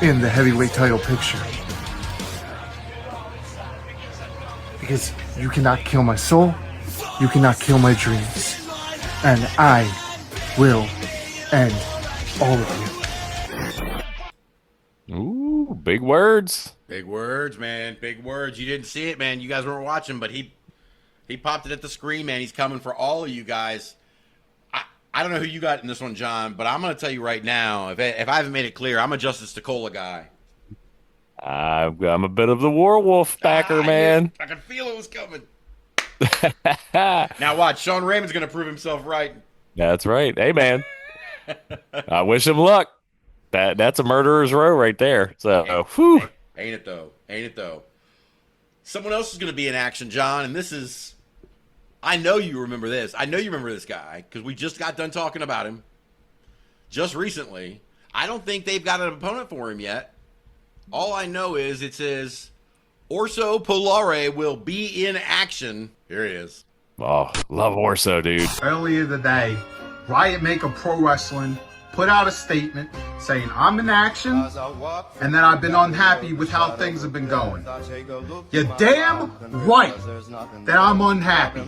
E: in the heavyweight title picture. Because you cannot kill my soul, you cannot kill my dreams, and I will end all of you.
C: Ooh, big words.
B: Big words, man. Big words. You didn't see it, man. You guys weren't watching, but he popped it at the screen, man. He's coming for all of you guys. I don't know who you got in this one, John, but I'm going to tell you right now, if I haven't made it clear, I'm a Justice DeCola guy.
C: I'm a bit of the Warwolf backer, man.
B: I could feel it was coming. Now watch, Sean Raymond's going to prove himself right.
C: That's right. Hey, man. I wish him luck. That's a murderer's row right there. So, whew.
B: Ain't it though? Someone else is going to be in action, John, and this is... I know you remember this. I know you remember this guy, because we just got done talking about him just recently. I don't think they've got an opponent for him yet. All I know is it says Orso Polare will be in action. Here he is.
C: Oh, love Orso, dude.
F: Earlier today, Riot Maker Pro Wrestling put out a statement saying I'm in action and that I've been unhappy with how things have been going. You're damn right that I'm unhappy.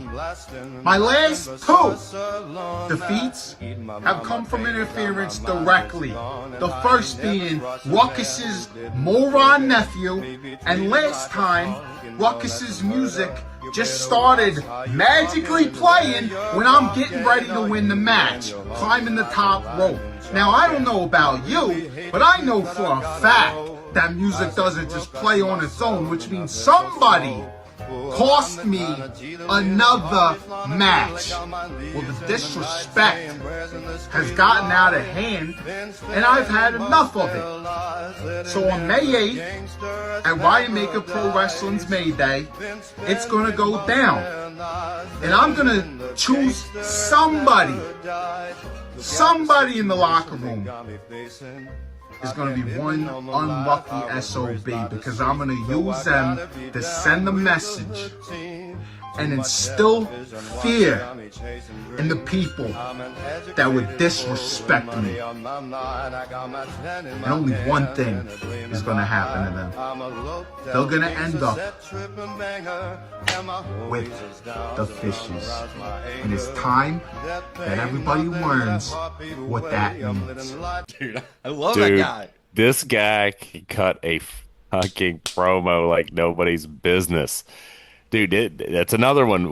F: My last two defeats have come from interference directly. The first being Ruckus's moron nephew, and last time Ruckus's music just started magically playing when I'm getting ready to win the match, climbing the top rope. Now, I don't know about you, but I know for a fact that music doesn't just play on its own, which means somebody cost me another match. Well, the disrespect has gotten out of hand, and I've had enough of it. So on May 8th, at Riot Maker Pro Wrestling's May Day, it's gonna go down. And I'm gonna choose somebody in the locker room is going to be one unlucky SOB, because I'm going to use them to send a message and instill fear in the people that would disrespect me. And only one thing is going to happen to them. They're going to end up with the fishes. And it's time that everybody learns what that means.
B: Dude, I love that guy.
C: This guy can cut a fucking promo like nobody's business. Dude, that's another one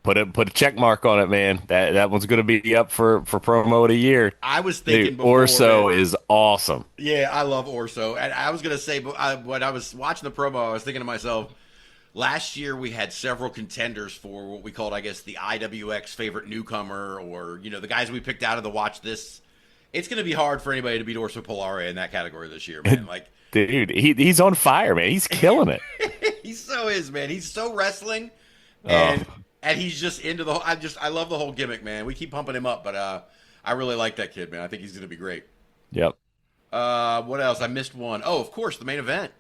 C: put a check mark on it, man. That one's going to be up for promo of the year.
B: I was thinking
C: before, Orso is awesome.
B: Yeah, I love Orso. And I was going to say, when I was watching the promo, I was thinking to myself, last year we had several contenders for what we called, I guess, the IWX favorite newcomer, or, the guys we picked out of the watch this. It's going to be hard for anybody to beat Orso Polare in that category this year, man. Like,
C: dude, he's on fire, man. He's killing it.
B: He so is, man. He's so wrestling, and he's just into the whole. I love the whole gimmick, man. We keep pumping him up, but I really like that kid, man. I think he's going to be great.
C: Yep.
B: What else? I missed one. Oh, of course, the main event.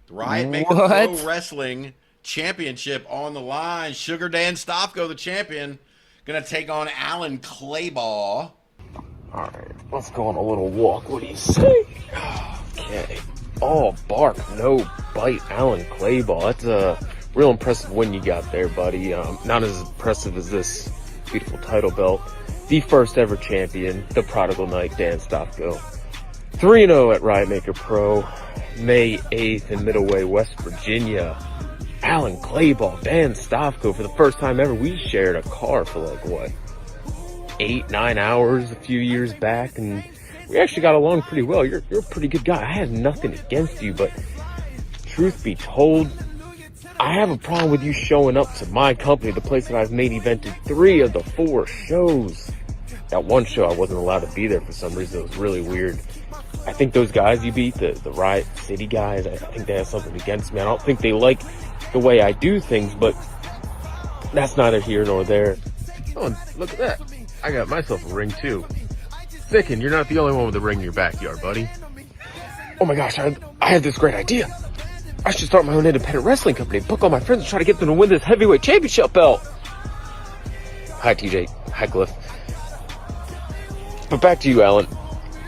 B: The Riot Maker Pro Wrestling Championship on the line. Sugar Dan Stofko, the champion, going to take on Alan Claybaugh.
G: All right, let's go on a little walk. What do you say? Okay. Oh, bark, no bite, Alan Claybaugh. That's a real impressive win you got there, buddy. Not as impressive as this beautiful title belt. The first ever champion, the Prodigal Knight, Dan Stofko. 3-0 at Riot Maker Pro, May 8th in Middleway, West Virginia. Alan Claybaugh, Dan Stofko. For the first time ever, we shared a car for 8-9 hours a few years back, and we actually got along pretty well. You're a pretty good guy. I have nothing against you, but truth be told, I have a problem with you showing up to my company, the place that I've main evented 3 of the 4 shows. That one show I wasn't allowed to be there for some reason. It was really weird. I think those guys you beat, the Riot City guys, I think they have something against me. I don't think they like the way I do things, but that's neither here nor there. Oh, look at that. I got myself a ring too. Thicken, you're not the only one with a ring in your backyard, buddy. Oh my gosh, I had this great idea. I should start my own independent wrestling company, book all my friends and try to get them to win this heavyweight championship belt. Hi, TJ. Hi, Cliff. But back to you, Alan.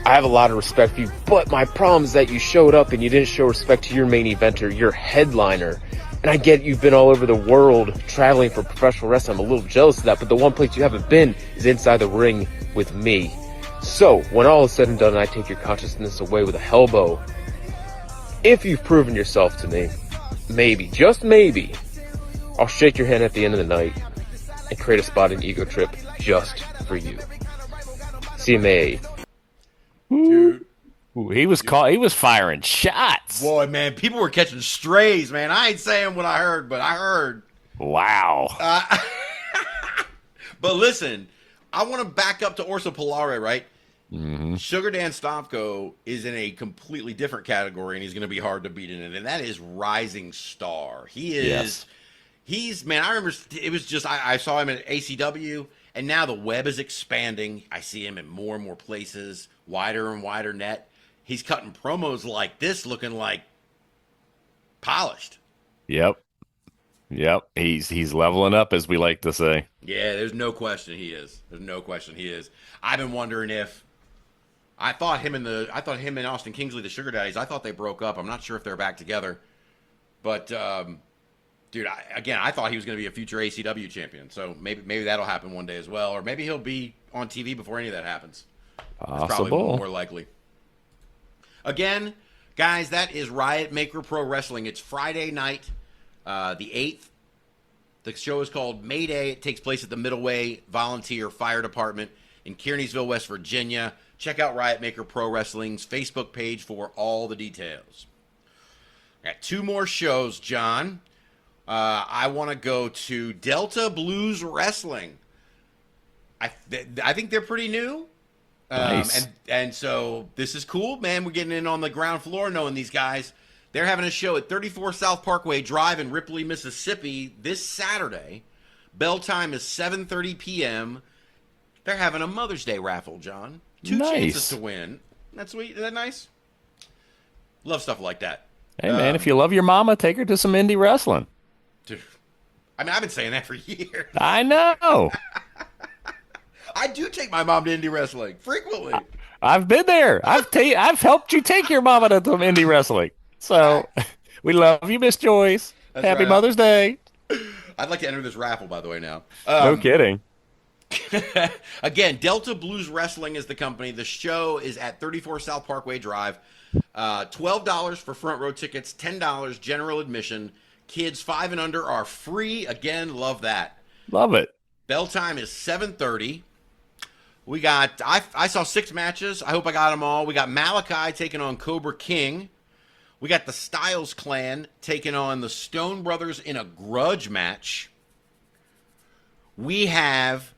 G: I have a lot of respect for you, but my problem is that you showed up and you didn't show respect to your main eventer, your headliner. And I get you've been all over the world traveling for professional wrestling. I'm a little jealous of that, but the one place you haven't been is inside the ring with me. So, when all is said and done and I take your consciousness away with a Hellbow, if you've proven yourself to me, maybe, just maybe, I'll shake your hand at the end of the night and create a spot in Ego Trip just for you. See you May 8th.
B: Dude.
C: Ooh, he was firing shots.
B: Boy, man, people were catching strays, man. I ain't saying what I heard, but I heard.
C: Wow.
B: But listen, I want to back up to Orso Polare, right?
C: Mm-hmm.
B: Sugar Dan Stofko is in a completely different category, and he's going to be hard to beat in it, and that is Rising Star. He is. Yes. He's, man, I remember it was just, I saw him at ACW, and now the web is expanding. I see him in more and more places, wider and wider net. He's cutting promos like this, looking like polished.
C: Yep. He's leveling up, as we like to say.
B: Yeah, there's no question he is. I've been wondering if I thought him and Austin Kingsley, the Sugar Daddies, I thought they broke up. I'm not sure if they're back together. But dude, I thought he was going to be a future ACW champion. So maybe that'll happen one day as well, or maybe he'll be on TV before any of that happens.
C: Possible.
B: That's probably more likely. Again, guys, that is Riot Maker Pro Wrestling. It's Friday night, the 8th. The show is called Mayday. It takes place at the Middleway Volunteer Fire Department in Kearneysville, West Virginia. Check out Riot Maker Pro Wrestling's Facebook page for all the details. Got 2 more shows, John. I want to go to Delta Blues Wrestling. I think they're pretty new.
C: Nice.
B: And so this is cool, man. We're getting in on the ground floor knowing these guys. They're having a show at 34 South Parkway Drive in Ripley, Mississippi this Saturday. Bell time is 7:30 p.m. They're having a Mother's Day raffle, John. 2 chances to win. That's sweet. Is that nice? Love stuff like that.
C: Hey, man, if you love your mama, take her to some indie wrestling.
B: Dude, I mean, I've been saying that for years.
C: I know.
B: I do take my mom to indie wrestling frequently.
C: I've been there. I've helped you take your mama to some indie wrestling. So we love you, Miss Joyce.
B: That's
C: Happy
B: right.
C: Mother's Day.
B: I'd like to enter this raffle, by the way, now.
C: No kidding.
B: Again, Delta Blues Wrestling is the company. The show is at 34 South Parkway Drive. $12 for front row tickets, $10 general admission. Kids 5 and under are free. Again, love that.
C: Love it.
B: Bell time is 7:30. We got, I saw 6 matches. I hope I got them all. We got Malachi taking on Cobra King. We got the Styles Clan taking on the Stone Brothers in a grudge match. We have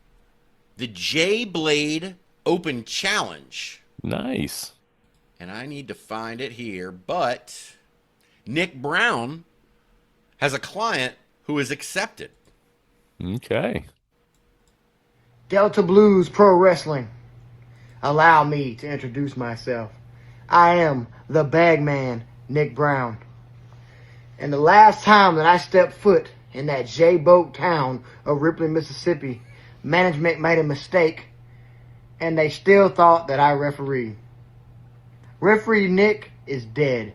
B: the J Blade Open Challenge.
C: Nice.
B: And I need to find it here, but Nick Brown has a client who is accepted.
C: Okay.
H: Delta Blues Pro Wrestling. Allow me to introduce myself. I am the Bagman, Nick Brown. And the last time that I stepped foot in that J-Boat town of Ripley, Mississippi, management made a mistake, and they still thought that I refereed. Referee Nick is dead,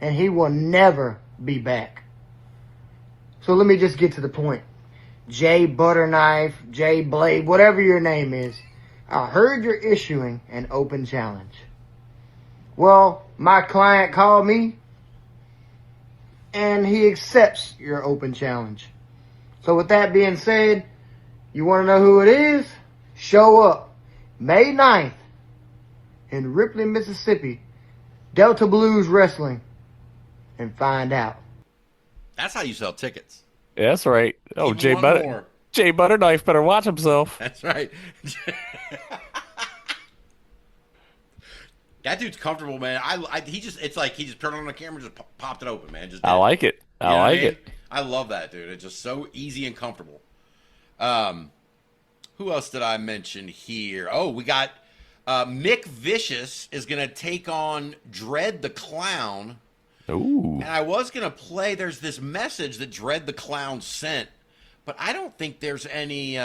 H: and he will never be back. So let me just get to the point. J Butterknife, J Blade, whatever your name is, I heard you're issuing an open challenge. Well, my client called me, and he accepts your open challenge. So with that being said, you want to know who it is? Show up May 9th in Ripley, Mississippi, Delta Blues Wrestling, and find out.
B: That's how you sell tickets.
C: Yeah, that's right. Oh,
B: Even one more.
C: Jay Butterknife better watch himself.
B: That's right. That dude's comfortable, man. It's like he just turned on the camera, just popped it open, man. Just
C: I like it.
B: You know what
C: I like
B: mean?
C: it.
B: I love that, dude. It's just so easy and comfortable. Who else did I mention here? Oh, we got Mick Vicious is going to take on Dread the Clown.
C: Ooh.
B: And I was going to play, there's this message that Dread the Clown sent, but I don't think there's any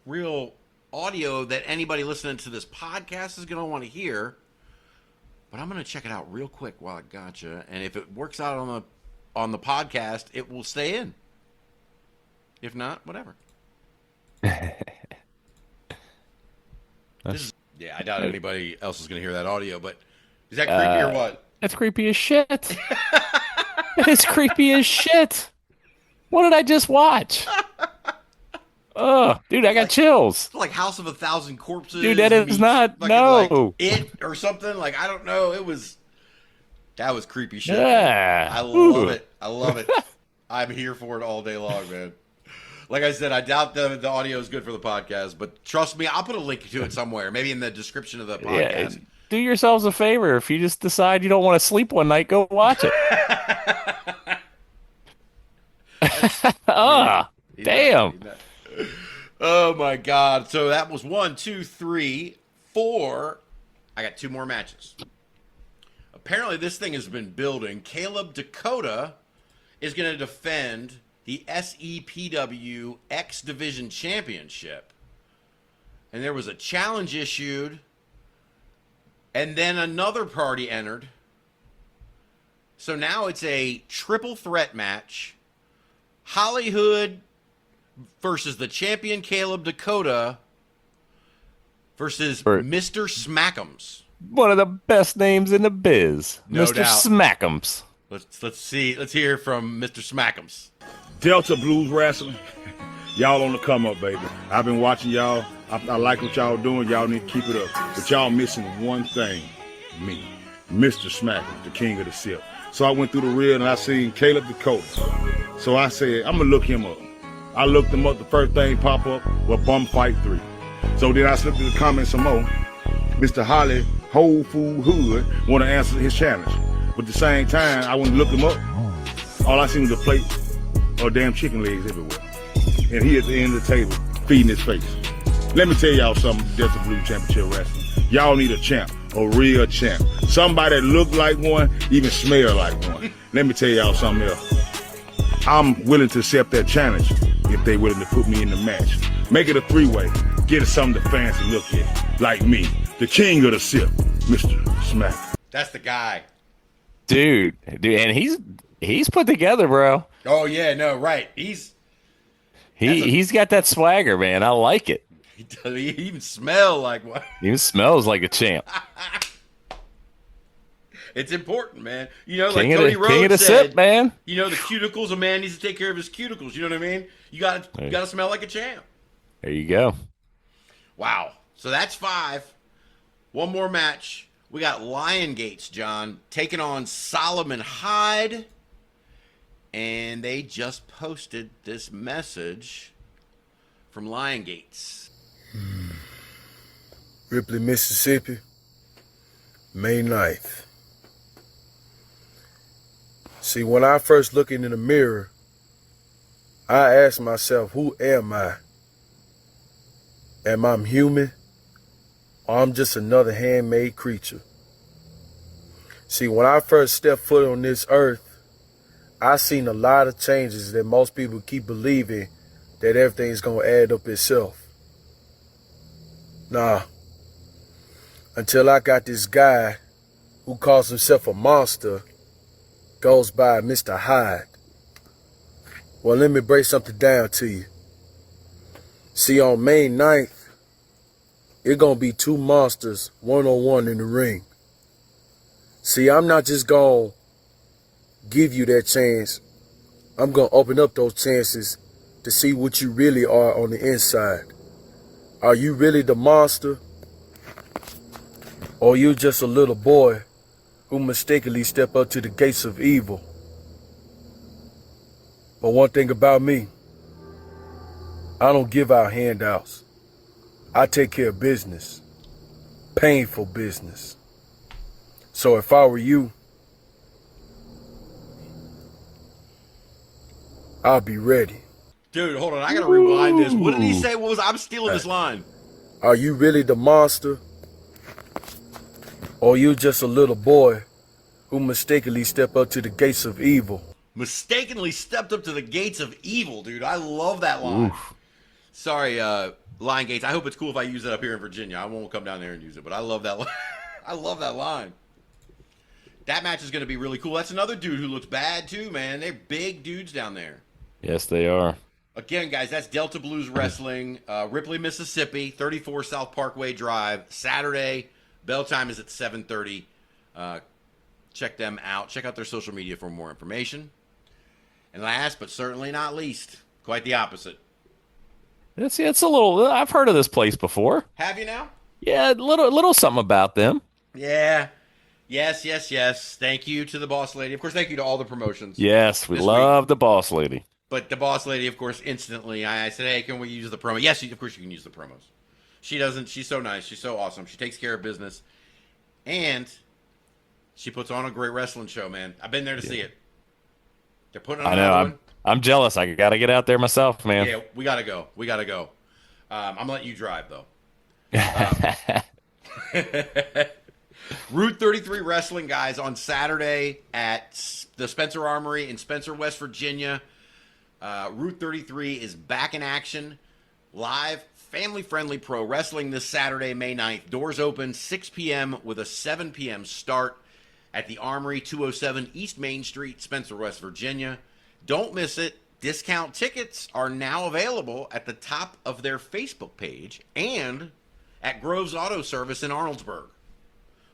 B: real audio that anybody listening to this podcast is going to want to hear. But I'm going to check it out real quick while I got you. And if it works out on the podcast, it will stay in. If not, whatever. I doubt anybody else is going to hear that audio, but is that creepy or what?
C: That's creepy as shit. It's creepy as shit. What did I just watch? Oh, dude, I got chills.
B: It's like House of a Thousand Corpses.
C: Dude, that is not,
B: like,
C: no.
B: Like It or something. Like, I don't know. That was creepy shit.
C: Yeah.
B: I love it. I love it. I'm here for it all day long, man. Like I said, I doubt the audio is good for the podcast, but trust me, I'll put a link to it somewhere, maybe in the description of the podcast.
C: Yeah, do yourselves a favor. If you just decide you don't want to sleep one night, go watch it. Damn.
B: Oh, my God. So that was 1, 2, 3, 4. I got 2 more matches. Apparently, this thing has been building. Caleb Dakota is going to defend the SEPW X Division Championship. And there was a challenge issued, and then another party entered. So now it's a triple threat match. Hollywood versus the champion Caleb Dakota versus Mr. Smack'ems.
C: One of the best names in the biz.
B: No
C: Mr.
B: doubt.
C: Smack'ems.
B: Let's hear from Mr. Smack'ems.
I: Delta Blues Wrestling. Y'all on the come up, baby. I've been watching y'all. I like what y'all doing. Y'all need to keep it up. But y'all missing one thing. Me. Mr. Smack'ems, the king of the sip. So I went through the reel and I seen Caleb Dakota. So I said, I'm going to look him up. I looked him up. The first thing pop up was Bum Fight 3. So then I slipped in the comments some more. Mr. Holly Whole Food Hood want to answer his challenge. But at the same time, I went to look him up. All I seen was a plate of damn chicken legs everywhere. And he at the end of the table, feeding his face. Let me tell y'all something, Delta Blue Championship Wrestling. Y'all need a champ, a real champ. Somebody that look like one, even smell like one. Let me tell y'all something else. I'm willing to accept that challenge if they willing to put me in the match. Make it a three-way. Get it something the fans can look at. Like me, the king of the sip, Mr. Smack.
B: That's the guy.
C: Dude, and he's put together, bro.
B: Oh yeah, no, right. He's
C: got that swagger, man. I like it.
B: he even smell like one.
C: He even smells like a champ.
B: It's important, man. You know,
C: King
B: like Cody Rhodes
C: king of the
B: said,
C: sip, man.
B: You know, the cuticles, a man needs to take care of his cuticles. You know what I mean? You got to smell like a champ.
C: There you go.
B: Wow. So that's 5. One more match. We got Lion Gates, John, taking on Solomon Hyde. And they just posted this message from Lion Gates.
J: Ripley, Mississippi, May 9th. See, when I first look in the mirror, I ask myself, who am I? Am I human? Or I'm just another handmade creature? See, when I first stepped foot on this earth, I seen a lot of changes that most people keep believing that everything's gonna add up itself. Nah. Until I got this guy who calls himself a monster, goes by Mr. Hyde. Well, let me break something down to you. See, on May 9th, it's gonna be 2 monsters one-on-one in the ring. See, I'm not just gonna give you that chance. I'm gonna open up those chances to see what you really are on the inside. Are you really the monster? Or you just a little boy who mistakenly stepped up to the gates of evil? But one thing about me, I don't give out handouts. I take care of business. Painful business. So if I were you, I'll be ready.
B: Dude, hold on. I got to rewind this. What did he say? I'm stealing this line.
J: Are you really the monster? Or you just a little boy who mistakenly stepped up to the gates of evil?
B: Mistakenly stepped up to the gates of evil, dude. I love that line.
C: Oof.
B: Sorry, Lion Gates. I hope it's cool if I use that up here in Virginia. I won't come down there and use it, but I love that line. I love that line. That match is going to be really cool. That's another dude who looks bad, too, man. They're big dudes down there.
C: Yes, they are.
B: Again, guys, that's Delta Blues Wrestling, Ripley, Mississippi, 34 South Parkway Drive, Saturday. Bell time is at 7:30. Check them out. Check out their social media for more information. And last, but certainly not least, quite the opposite.
C: It's a little. I've heard of this place before.
B: Have you now?
C: Yeah, little something about them.
B: Yeah. Yes. Thank you to the boss lady. Of course, thank you to all the promotions.
C: Yes, we love the boss lady.
B: But the boss lady, of course, instantly, I said, hey, can we use the promo? Yes, of course you can use the promos. She doesn't. She's so nice. She's so awesome. She takes care of business. And she puts on a great wrestling show, man. I've been there to see it. They're putting on another one.
C: I'm jealous. I got to get out there myself, man.
B: Yeah, we got to go. I'm letting you drive, though. Route 33 Wrestling, guys, on Saturday at the Spencer Armory in Spencer, West Virginia. Route 33 is back in action. Live, family-friendly pro wrestling this Saturday, May 9th. Doors open 6 p.m. with a 7 p.m. start at the Armory, 207 East Main Street, Spencer, West Virginia. Don't miss it. Discount tickets are now available at the top of their Facebook page and at Grove's Auto Service in Arnoldsburg.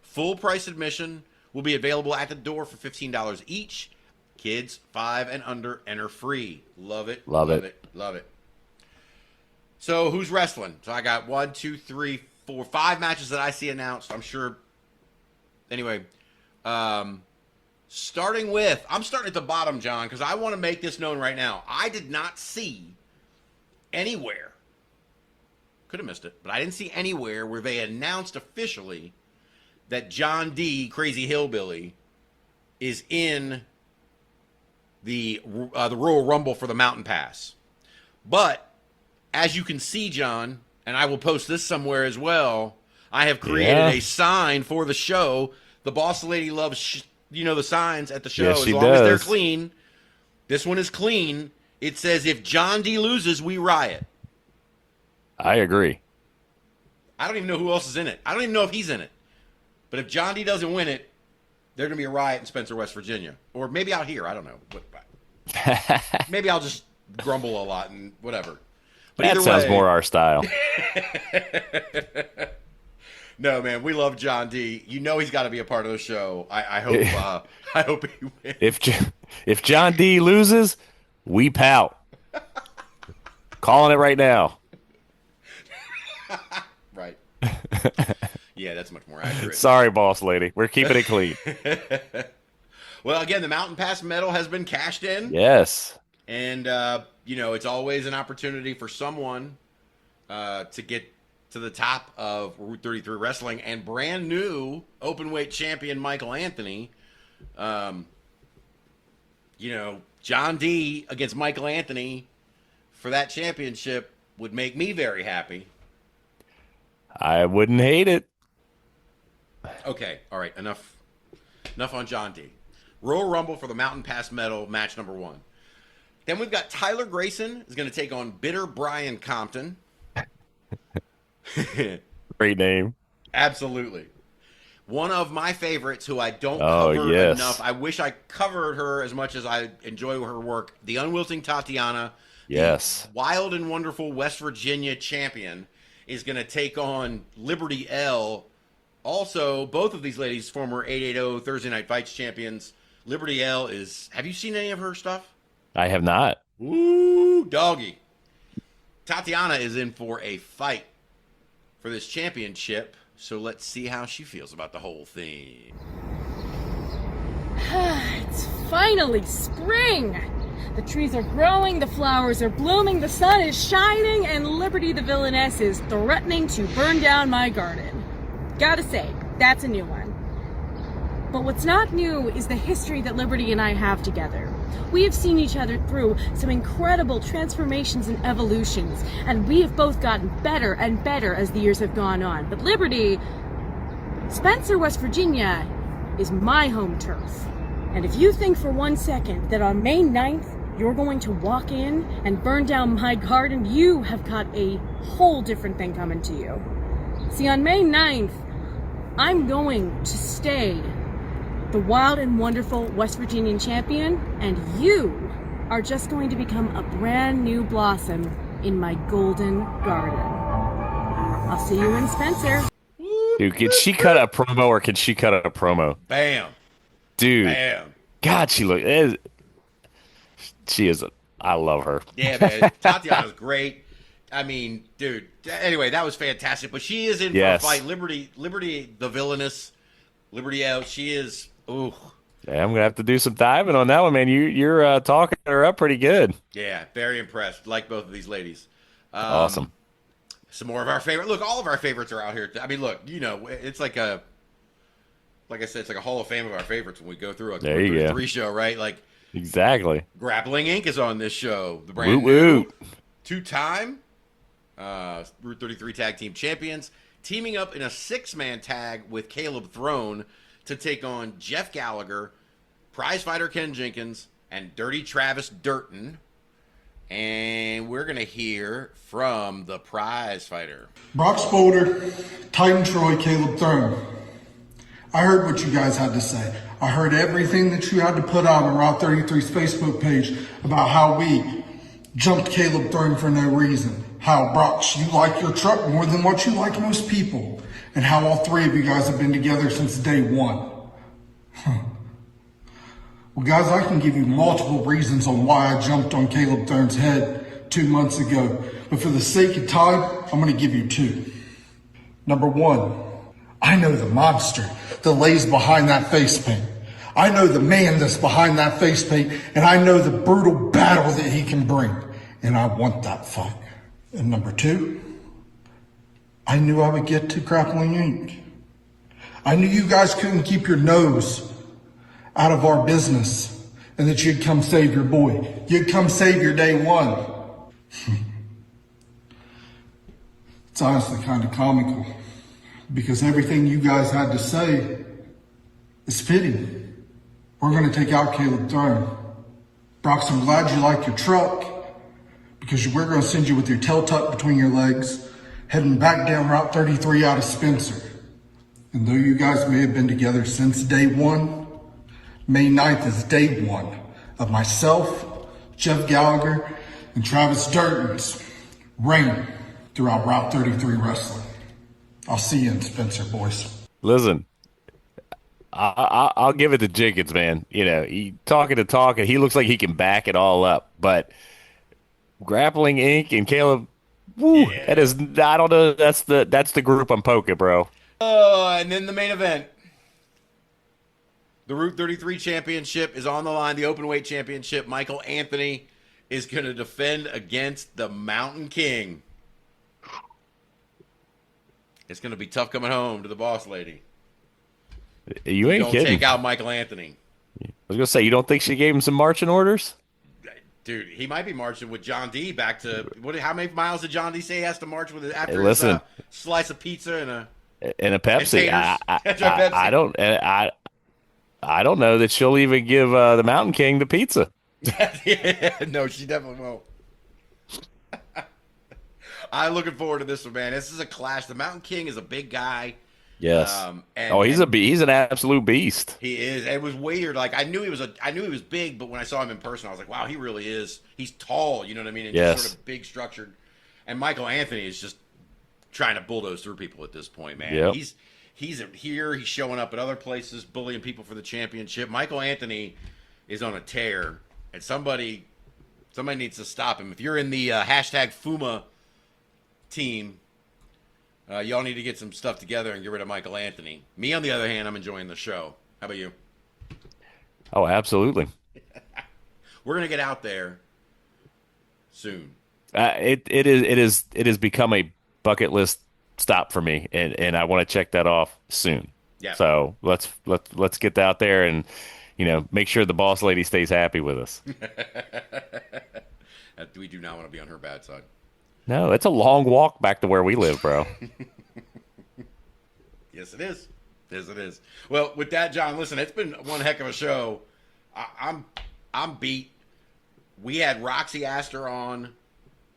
B: Full price admission will be available at the door for $15 each. Kids 5 and under enter free. Love it. Love it. So who's wrestling? So I got 1, 2, 3, 4, 5 matches that I see announced. I'm sure. Anyway, I'm starting at the bottom, John, because I want to make this known right now. I did not see anywhere Could have missed it, but I didn't see anywhere where they announced officially that John D. Crazy Hillbilly is in the Royal Rumble for the Mountain Pass. But as you can see, John, and I will post this somewhere as well, I have created a sign for the show. The boss lady loves, the signs at the show.
C: Yes,
B: as
C: she
B: long as they're
C: does.
B: clean. This one is clean. It says, if John D loses, we riot.
C: I agree.
B: I don't even know who else is in it. I don't even know if he's in it. But if John D doesn't win it, there's going to be a riot in Spencer, West Virginia. Or maybe out here. I don't know. Maybe I'll just grumble a lot and whatever. But
C: That sounds more our style.
B: No, man, we love John D. You know he's got to be a part of the show. I hope. I hope he wins.
C: If John D loses, we pout. Calling it right now.
B: Right. Yeah, that's much more accurate.
C: Sorry, boss lady. We're keeping it clean.
B: Well, again, the Mountain Pass medal has been cashed in.
C: Yes.
B: And, it's always an opportunity for someone to get to the top of Route 33 Wrestling. And brand new openweight champion Michael Anthony, John D against Michael Anthony for that championship would make me very happy.
C: I wouldn't hate it.
B: Okay, all right, enough on John D. Royal Rumble for the Mountain Pass medal, match number 1. Then we've got Tyler Grayson is going to take on Bitter Brian Compton.
C: Great name.
B: Absolutely. One of my favorites who I don't cover enough. I wish I covered her as much as I enjoy her work. The Unwilting Tatiana.
C: Yes.
B: The Wild and Wonderful West Virginia champion is going to take on Liberty L. Also, both of these ladies, former 880 Thursday Night Fights champions. Liberty L is... Have you seen any of her stuff?
C: I have not.
B: Ooh, doggy. Tatiana is in for a fight for this championship, so let's see how she feels about the whole thing.
K: It's finally spring! The trees are growing, the flowers are blooming, the sun is shining, and Liberty the Villainess is threatening to burn down my garden. Gotta say, that's a new one. But what's not new is the history that Liberty and I have together. We have seen each other through some incredible transformations and evolutions, and we have both gotten better and better as the years have gone on. But Liberty, Spencer, West Virginia, is my home turf. And if you think for 1 second that on May 9th, you're going to walk in and burn down my garden, you have got a whole different thing coming to you. See, on May 9th, I'm going to stay the Wild and Wonderful West Virginian champion, and you are just going to become a brand new blossom in my golden garden. I'll see you in Spencer.
C: Dude, can she cut a promo or can she cut a promo?
B: Bam.
C: Dude.
B: Bam.
C: God, she is I love her.
B: Yeah, man. Tatiana's great. I mean, dude. Anyway, that was fantastic. But she is in for a fight. Liberty the Villainous. Liberty out. She is. Ooh.
C: Yeah, I'm gonna have to do some diving on that one, man. You're talking her up pretty good.
B: Yeah, very impressed. Like both of these ladies.
C: Awesome.
B: Some more of our favorite. Look, all of our favorites are out here. I mean, look, it's like I said, it's like a Hall of Fame of our favorites when we go through a Route 33 show, right? Like
C: exactly.
B: Grappling Inc. is on this show. The brand
C: new
B: two-time Route 33 Tag Team Champions, teaming up in a 6-man tag with Caleb Throne to take on Jeff Gallagher, prizefighter Ken Jenkins, and Dirty Travis Durton. And we're going to hear from the prizefighter.
F: Brock Spolder, Titan Troy, Caleb Throne. I heard what you guys had to say. I heard everything that you had to put out on Route 33's Facebook page about how we jumped Caleb Throne for no reason. How, Brock, you like your truck more than what you like most people. And how all three of you guys have been together since day one. Well, guys, I can give you multiple reasons on why I jumped on Caleb Thurne's head 2 months ago. But for the sake of time, I'm going to give you 2. Number 1, I know the monster that lays behind that face paint. I know the man that's behind that face paint, and I know the brutal battle that he can bring. And I want that fight. And number 2, I knew I would get to Grappling Inc. I knew you guys couldn't keep your nose out of our business and that you'd come save your boy. You'd come save your day one. It's honestly kind of comical because everything you guys had to say is fitting. We're going to take out Caleb Throne. Brox, I'm glad you like your truck because we're going to send you with your tail tucked between your legs, heading back down Route 33 out of Spencer. And though you guys may have been together since day one, May 9th is day one of myself, Jeff Gallagher, and Travis Durton's reign throughout Route 33 wrestling. I'll see you in Spencer, boys.
C: Listen, I'll give it to Jenkins, man. You know, he talking to talk, and he looks like he can back it all up. But Grappling Inc. and Caleb, woo, that is, I don't know. That's the group I'm poking, bro.
B: Oh, and then the main event. The Route 33 Championship is on the line. The Openweight Championship. Michael Anthony is going to defend against the Mountain King. It's going to be tough coming home to the boss lady.
C: You ain't kidding.
B: Don't take out Michael Anthony.
C: I was going to say, you don't think she gave him some marching orders?
B: Dude, he might be marching with John D back to how many miles did John D say he has to march with after
C: listen,
B: his slice of pizza and
C: a Pepsi?
B: Pepsi.
C: I don't know that she'll even give the Mountain King the pizza.
B: No, she definitely won't. I'm looking forward to this one, man. This is a clash. The Mountain King is a big guy.
C: Yes. He's an absolute beast.
B: He is. It was weird. Like I knew he was big, but when I saw him in person, I was like, wow, he really is. He's tall. You know what I mean? And just sort of big structured. And Michael Anthony is just trying to bulldoze through people at this point, man.
C: Yep.
B: He's here. He's showing up at other places, bullying people for the championship. Michael Anthony is on a tear, and somebody needs to stop him. If you're in the hashtag Fuma team, y'all need to get some stuff together and get rid of Michael Anthony. Me, on the other hand, I'm enjoying the show. How about you?
C: Oh, absolutely.
B: We're gonna get out there soon.
C: It has become a bucket list stop for me, and I want to check that off soon.
B: Yeah.
C: So let's get out there and make sure the boss lady stays happy with us.
B: We do not want to be on her bad side.
C: No, it's a long walk back to where we live, bro.
B: Yes, it is. Yes, it is. Well, with that, John, listen, it's been one heck of a show. I'm beat. We had Roxy Astor on.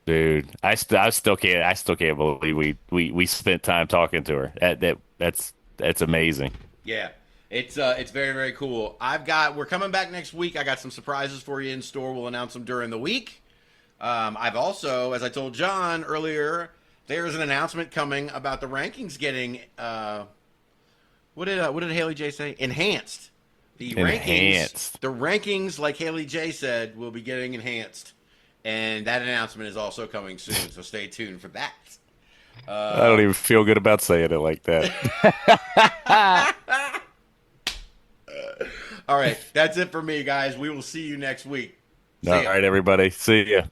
C: Dude, I still can't believe we spent time talking to her. That's amazing.
B: Yeah. It's very, very cool. We're coming back next week. I got some surprises for you in store. We'll announce them during the week. I've also, as I told John earlier, there's an announcement coming about the rankings getting what did Haley J say? Enhanced. The rankings, like Haley J said, will be getting enhanced. And that announcement is also coming soon, so stay tuned for that.
C: I don't even feel good about saying it like that.
B: All right, that's it for me, guys. We will see you next week.
C: All right, everybody. See ya.